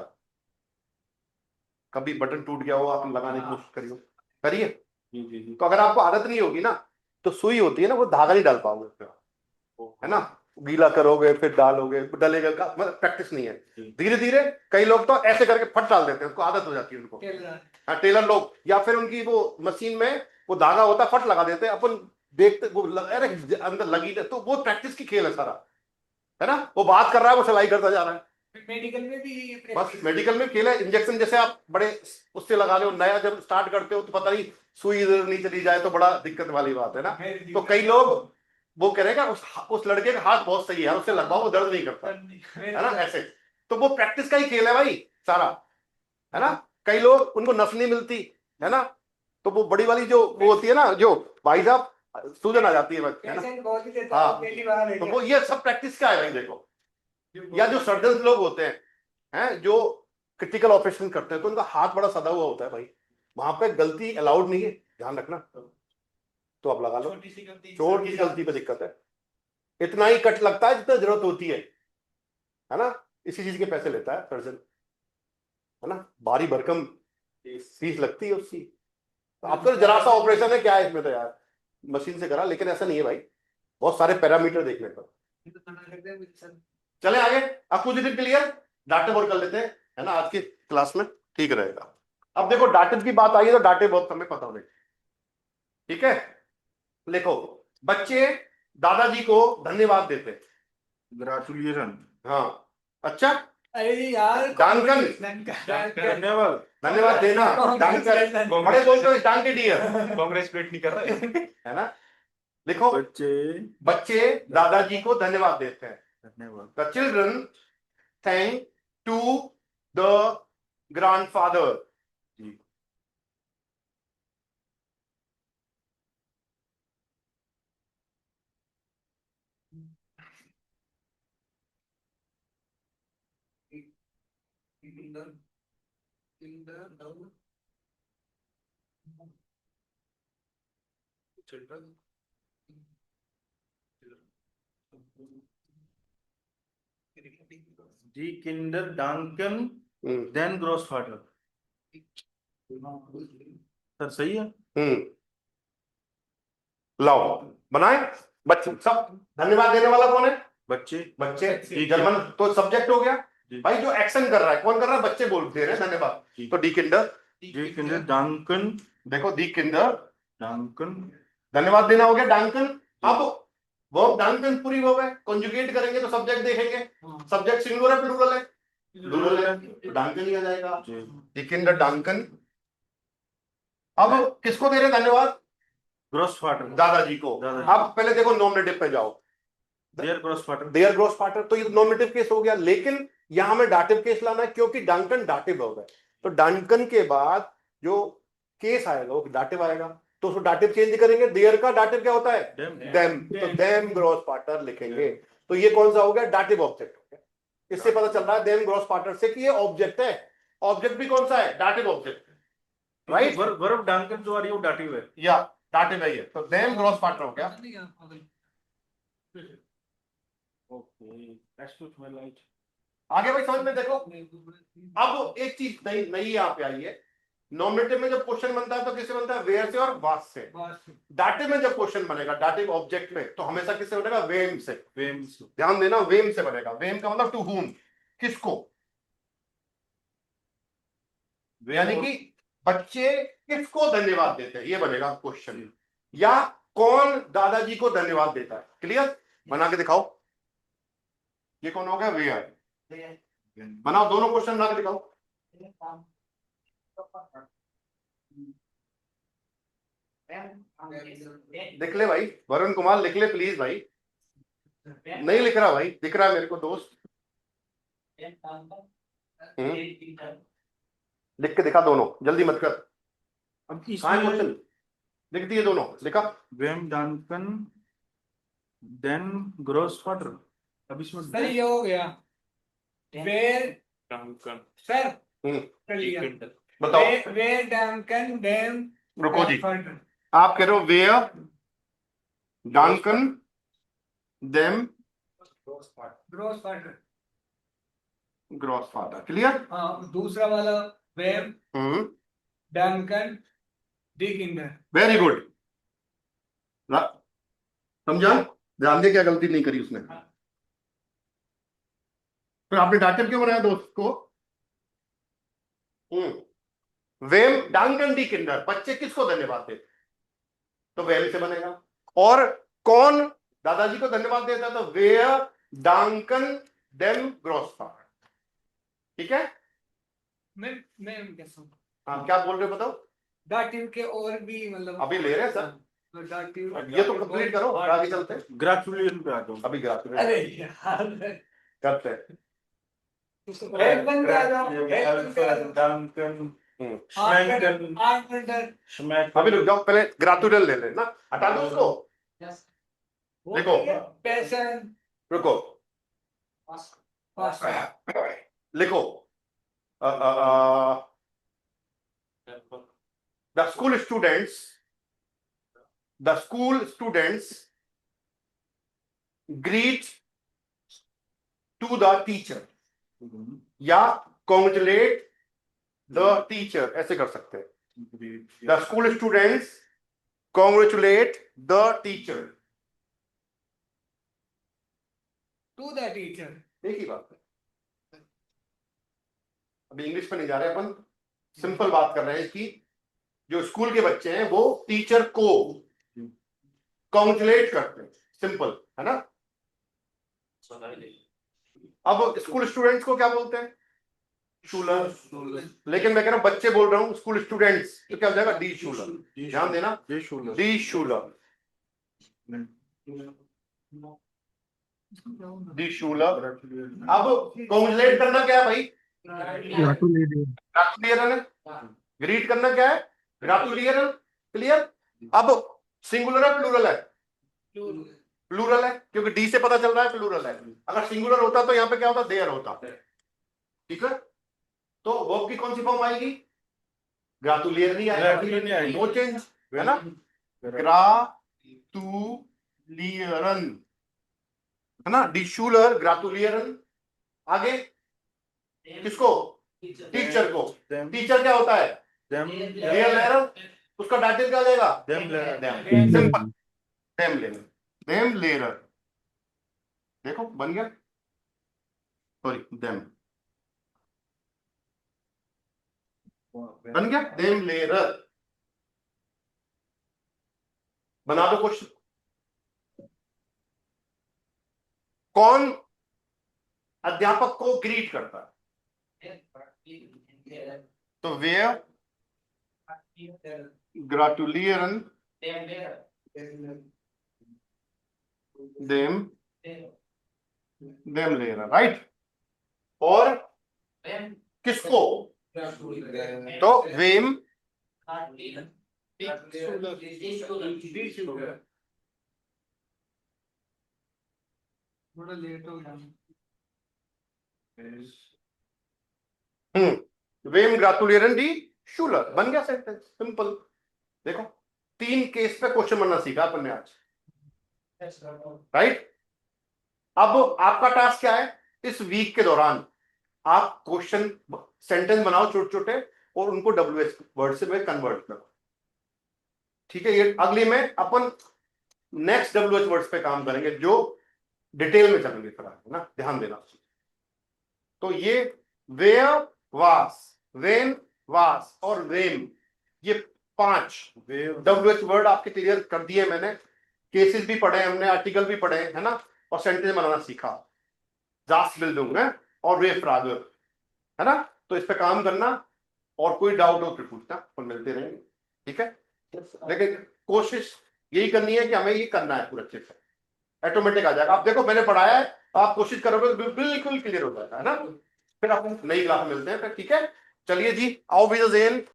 कभी बटन टूट गया हो, आपने लगाने की कोशिश करी हो? करिए। जी जी जी। तो अगर आपको आदत नहीं होगी ना, तो सुई होती है ना, वो धागा नहीं डाल पाओगे उसमें, है ना। गीला करोगे फिर डालोगे, डलेगा का मतलब प्रैक्टिस नहीं है। धीरे धीरे कई लोग तो ऐसे करके फट डाल देते हैं, उनको आदत हो जाती है उनको। Keller. हाँ, टेलर लोग, या फिर उनकी वो मशीन में वो धागा होता है, फट लगा देते हैं, अपन देखते वो अरे अंदर लगी नहीं, तो वो प्रैक्टिस की खेल है सारा, है ना। वो बात कर रहा है, वो सिलाई करता जा रहा है। मेडिकल में भी बस मेडिकल में खेल है। इंजेक्शन जैसे आप बड़े उससे लगा रहे हो, नया जब स्टार्ट करते हो तो पता नहीं सुई इधर नहीं चली जाए तो बड़ा दिक्कत वाली बात है ना। तो कई लोग वो करेगा, उस लड़के का हाथ बहुत सही है, उससे लगवाओ, वो दर्द नहीं करता, है ना, ऐसे। तो वो प्रैक्टिस का ही खेल है भाई सारा, है ना। कई लोग उनको नस नहीं मिलती, है ना, तो वो बड़ी वाली जो वो होती है ना, जो भाई साहब सूजन आ जाती है, है ना। पेशेंट बहुत ही देता हाँ। है, पहली बार है तो क्या? वो ये सब प्रैक्टिस का है भाई, देखो। या जो सर्जन लोग होते हैं जो क्रिटिकल ऑपरेशन करते हैं, तो उनका हाथ बड़ा सदा हुआ होता है भाई, वहां पे गलती अलाउड नहीं है, ध्यान रखना। तो आप लगा लो, छोटी सी गलती, छोटी सी गलती पे दिक्कत है। इतना ही कट लगता है जितना जरूरत होती है ना। इसी चीज के पैसे लेता है सर्जन, है ना। भारी भरकम फीस लगती है उसकी। तो आपका तो जरा सा ऑपरेशन है, क्या है इसमें, तो यार मशीन से करा, लेकिन ऐसा नहीं है भाई, बहुत सारे पैरामीटर देखने पर। चले आगे। अक्विजिटिव क्लियर, डाटा और कर लेते हैं, है ना, आज की क्लास में ठीक रहेगा। अब देखो डाटिव की बात आई है, तो डाटे बहुत हमें पता होने, ठीक है। देखो, बच्चे दादाजी को धन्यवाद देते हैं। ग्रेचुलेशन। हाँ, अच्छा, अरे यार डांकन। धन्यवाद। धन्यवाद देना, डांकन। बड़े बोलते हो डांके डियर, कांग्रेचुलेट नहीं कर रहे। है ना। लिखो, बच्चे बच्चे दादाजी को धन्यवाद देते हैं। धन्यवाद। The children thank to the grandfather. जी। चिल्ड्रन दी किंडर डांकन देन ग्रोसफादर। सर सही है। लाओ बनाए बच्चे सब। धन्यवाद देने वाला कौन है? बच्चे। बच्चे। जर्मन तो सब्जेक्ट हो गया जी। भाई। जो एक्शन कर रहा है कौन कर रहा है? बच्चे बोल दे रहे हैं धन्यवाद। जी। तो डी किंडर, डी किंडर डांकन। देखो दी किंडर डांकन। धन्यवाद देना हो गया डांकन। अब वर्ब डांकन पूरी वर्ब है, कॉन्जुगेट करेंगे तो सब्जेक्ट देखेंगे। सब्जेक्ट सिंगुलर है प्लूरल है? प्लूरल है, तो डांकन ही आ जाएगा। जी। दी किंडर डांकन। अब किसको दे रहे हैं धन्यवाद? ग्रॉसफाटर। दादाजी को। दादाजी। अब पहले देखो नॉमिनेटिव पे जाओ। देयर ग्रॉसफाटर। देयर ग्रॉसफाटर, तो ये नॉमिनेटिव केस हो गया, लेकिन यहां हमें डाटिव केस लाना है क्योंकि डांकन डाटिव वर्ब है। तो डांकन के बाद जो केस आएगा वो डाटिव आएगा, तो उसको डाटिव चेंज करेंगे। देयर का डाटिव क्या होता है? देम। तो देम ग्रॉसफाटर लिखेंगे। तो ये कौन सा हो गया? डाटिव ऑब्जेक्ट हो गया। इससे पता चल रहा है देम ग्रॉसफाटर से कि ये ऑब्जेक्ट है। ऑब्जेक्ट भी कौन सा है? Dative object, right? वर्ब डांकन जो आ रही है वो डाटिव है। या डाटिव है ये, तो देम ग्रॉसफाटर हो गया। Okay, that's to my light. आगे भाई समझ में देखो। अब एक चीज नई यहाँ पे आई है। नॉमिनेटिव में जब क्वेश्चन बनता है तो किससे बनता है? वेयर से और वास से। डाटिव में जब क्वेश्चन बनेगा डाटिव ऑब्जेक्ट में तो हमेशा किससे बनेगा? वेम से। वेम। ध्यान देना, वेम से बनेगा। वेम का मतलब टू हुम, किसको? यानी कि बच्चे किसको धन्यवाद देते हैं, ये बनेगा क्वेश्चन। या कौन दादाजी को धन्यवाद देता है। क्लियर? बना के दिखाओ। ये कौन हो गया? वेयर। बनाओ, दोनों क्वेश्चन बना के दिखाओ। लिख ले भाई, वरुण कुमार लिख ले प्लीज भाई। नहीं लिख रहा भाई, दिख रहा है मेरे को दोस्त। लिख के दिखा दोनों, जल्दी मत कर। अब कहां क्वेश्चन? लिख दिए दोनों, लिखा। वेम डांकन देन ग्रॉसफाटर। अब इसमें सर ये हो गया। वेयर डांकन। सर किंडर। बताओ। वेयर डांकन डेम। रुको जी, आप कह रहे हो वेयर डांकन देम ग्रॉसफाटर। ग्रॉसफादर। क्लियर? हाँ, दूसरा वाला वेयर डांकन डी किंडर। Very good. समझा? ध्यान दे, क्या गलती नहीं करी उसने। फिर आपने डाक्टर क्यों बनाया दोस्त को? वेम डांकन डी किंडर, बच्चे किसको धन्यवाद देते? तो वेम से बनेगा। और कौन दादाजी को धन्यवाद देता? तो वेयर डांकन देम ग्रॉसफादर। ठीक है? मैं कैसा हूँ? हाँ, क्या बोल रहे हो बताओ। डाटिव के और भी मतलब अभी ले रहे हैं सर, तो डाटिव ये तो कंप्लीट करो, आगे चलते हैं। ग्रेजुएशन पे आ जाओ। अभी ग्राफिक अरे यार करते हैं। एक बन के आ जाओ, एक बन के आ जाओ। डांकन आर्ट स्मैकन मिनट। स्मैक। अभी रुक जाओ, पहले ग्रातुरल ले लेना, हटा दो उसको। देखो। पैशन रुको, लिखो। The school students greet to the teacher, या कॉन्ग्रेचुलेट द टीचर, ऐसे कर सकते हैं। The school students congratulate the teacher. To the teacher. एक ही बात है। अभी इंग्लिश पे नहीं जा रहे अपन, सिंपल बात कर रहे हैं कि जो स्कूल के बच्चे हैं वो टीचर को कॉन्ग्रेचुलेट करते हैं। सिंपल है ना? अब स्कूल स्टूडेंट्स को क्या बोलते हैं? शूलर। लेकिन मैं कह रहा हूं बच्चे बोल रहा हूं स्कूल स्टूडेंट्स, तो क्या हो जाएगा? डी शूलर। ध्यान देना, डी शूलर। डी शूलर। अब कॉन्ग्रेचुलेट करना क्या है भाई? ग्रातुलियरन है। ग्रीट करना क्या है? ग्रातुलियरन। क्लियर? अब सिंगुलर है प्लूरल है? प्लूरल है, क्योंकि डी से पता चल रहा है प्लूरल है। अगर सिंगुलर होता तो यहाँ पे क्या होता? देयर होता। ठीक है? तो वर्ब की कौन सी फॉर्म आएगी? ग्रातुलियर नहीं आएगी, नो चेंज है ना? ग्रातुलियरन है ना? डी शूलर ग्रातुलियरन। आगे किसको? टीचर को। टीचर क्या होता है? There Lerer. उसका टाइटल क्या आ जाएगा? Dem Lehrer. Simple, them layer, them layer. देखो बन गया, सॉरी देम बन गया, देम लेयर। बना दो क्वेश्चन। कौन अध्यापक को ग्रीट करता है? तो वे ग्रेटुलियरन देम देम लेयर, राइट। और किसको? तो वेम थोड़ा लेट हो गया। वेम ग्रेटुलियरन डी शूलर, बन गया सेंटेंस, सिंपल। देखो 3 केस पे क्वेश्चन बनना सीखा अपन ने आज, राइट। अब आपका टास्क क्या है? इस वीक के दौरान आप क्वेश्चन सेंटेंस बनाओ छोटे छोटे और उनको WH वर्ड से में कन्वर्ट करो, ठीक है। ये अगली में अपन नेक्स्ट WH वर्ड्स पे काम करेंगे जो डिटेल में चलेंगे, फिर ना ध्यान देना। तो ये वेयर, वास, वेन, वास और वेम, ये 5 WH वर्ड आपके क्लियर कर दिए मैंने। केसेस भी पढ़े हमने, आर्टिकल भी पढ़े, है ना, और सेंटेंस बनाना सीखा। जास बिल्डिंग है और वे फ्रागर, है ना। तो इस पे काम करना, और कोई डाउट हो तो पूछना, और मिलते रहेंगे, ठीक है। लेकिन कोशिश यही करनी है कि हमें ये करना है पूरा अच्छे से, ऑटोमेटिक आ जाएगा। आप देखो मैंने पढ़ाया है, आप कोशिश करोगे तो बिल्कुल क्लियर हो जाएगा, है ना। फिर आप नई क्लास में मिलते हैं फिर, ठीक है। चलिए जी, आओ विजय जैन।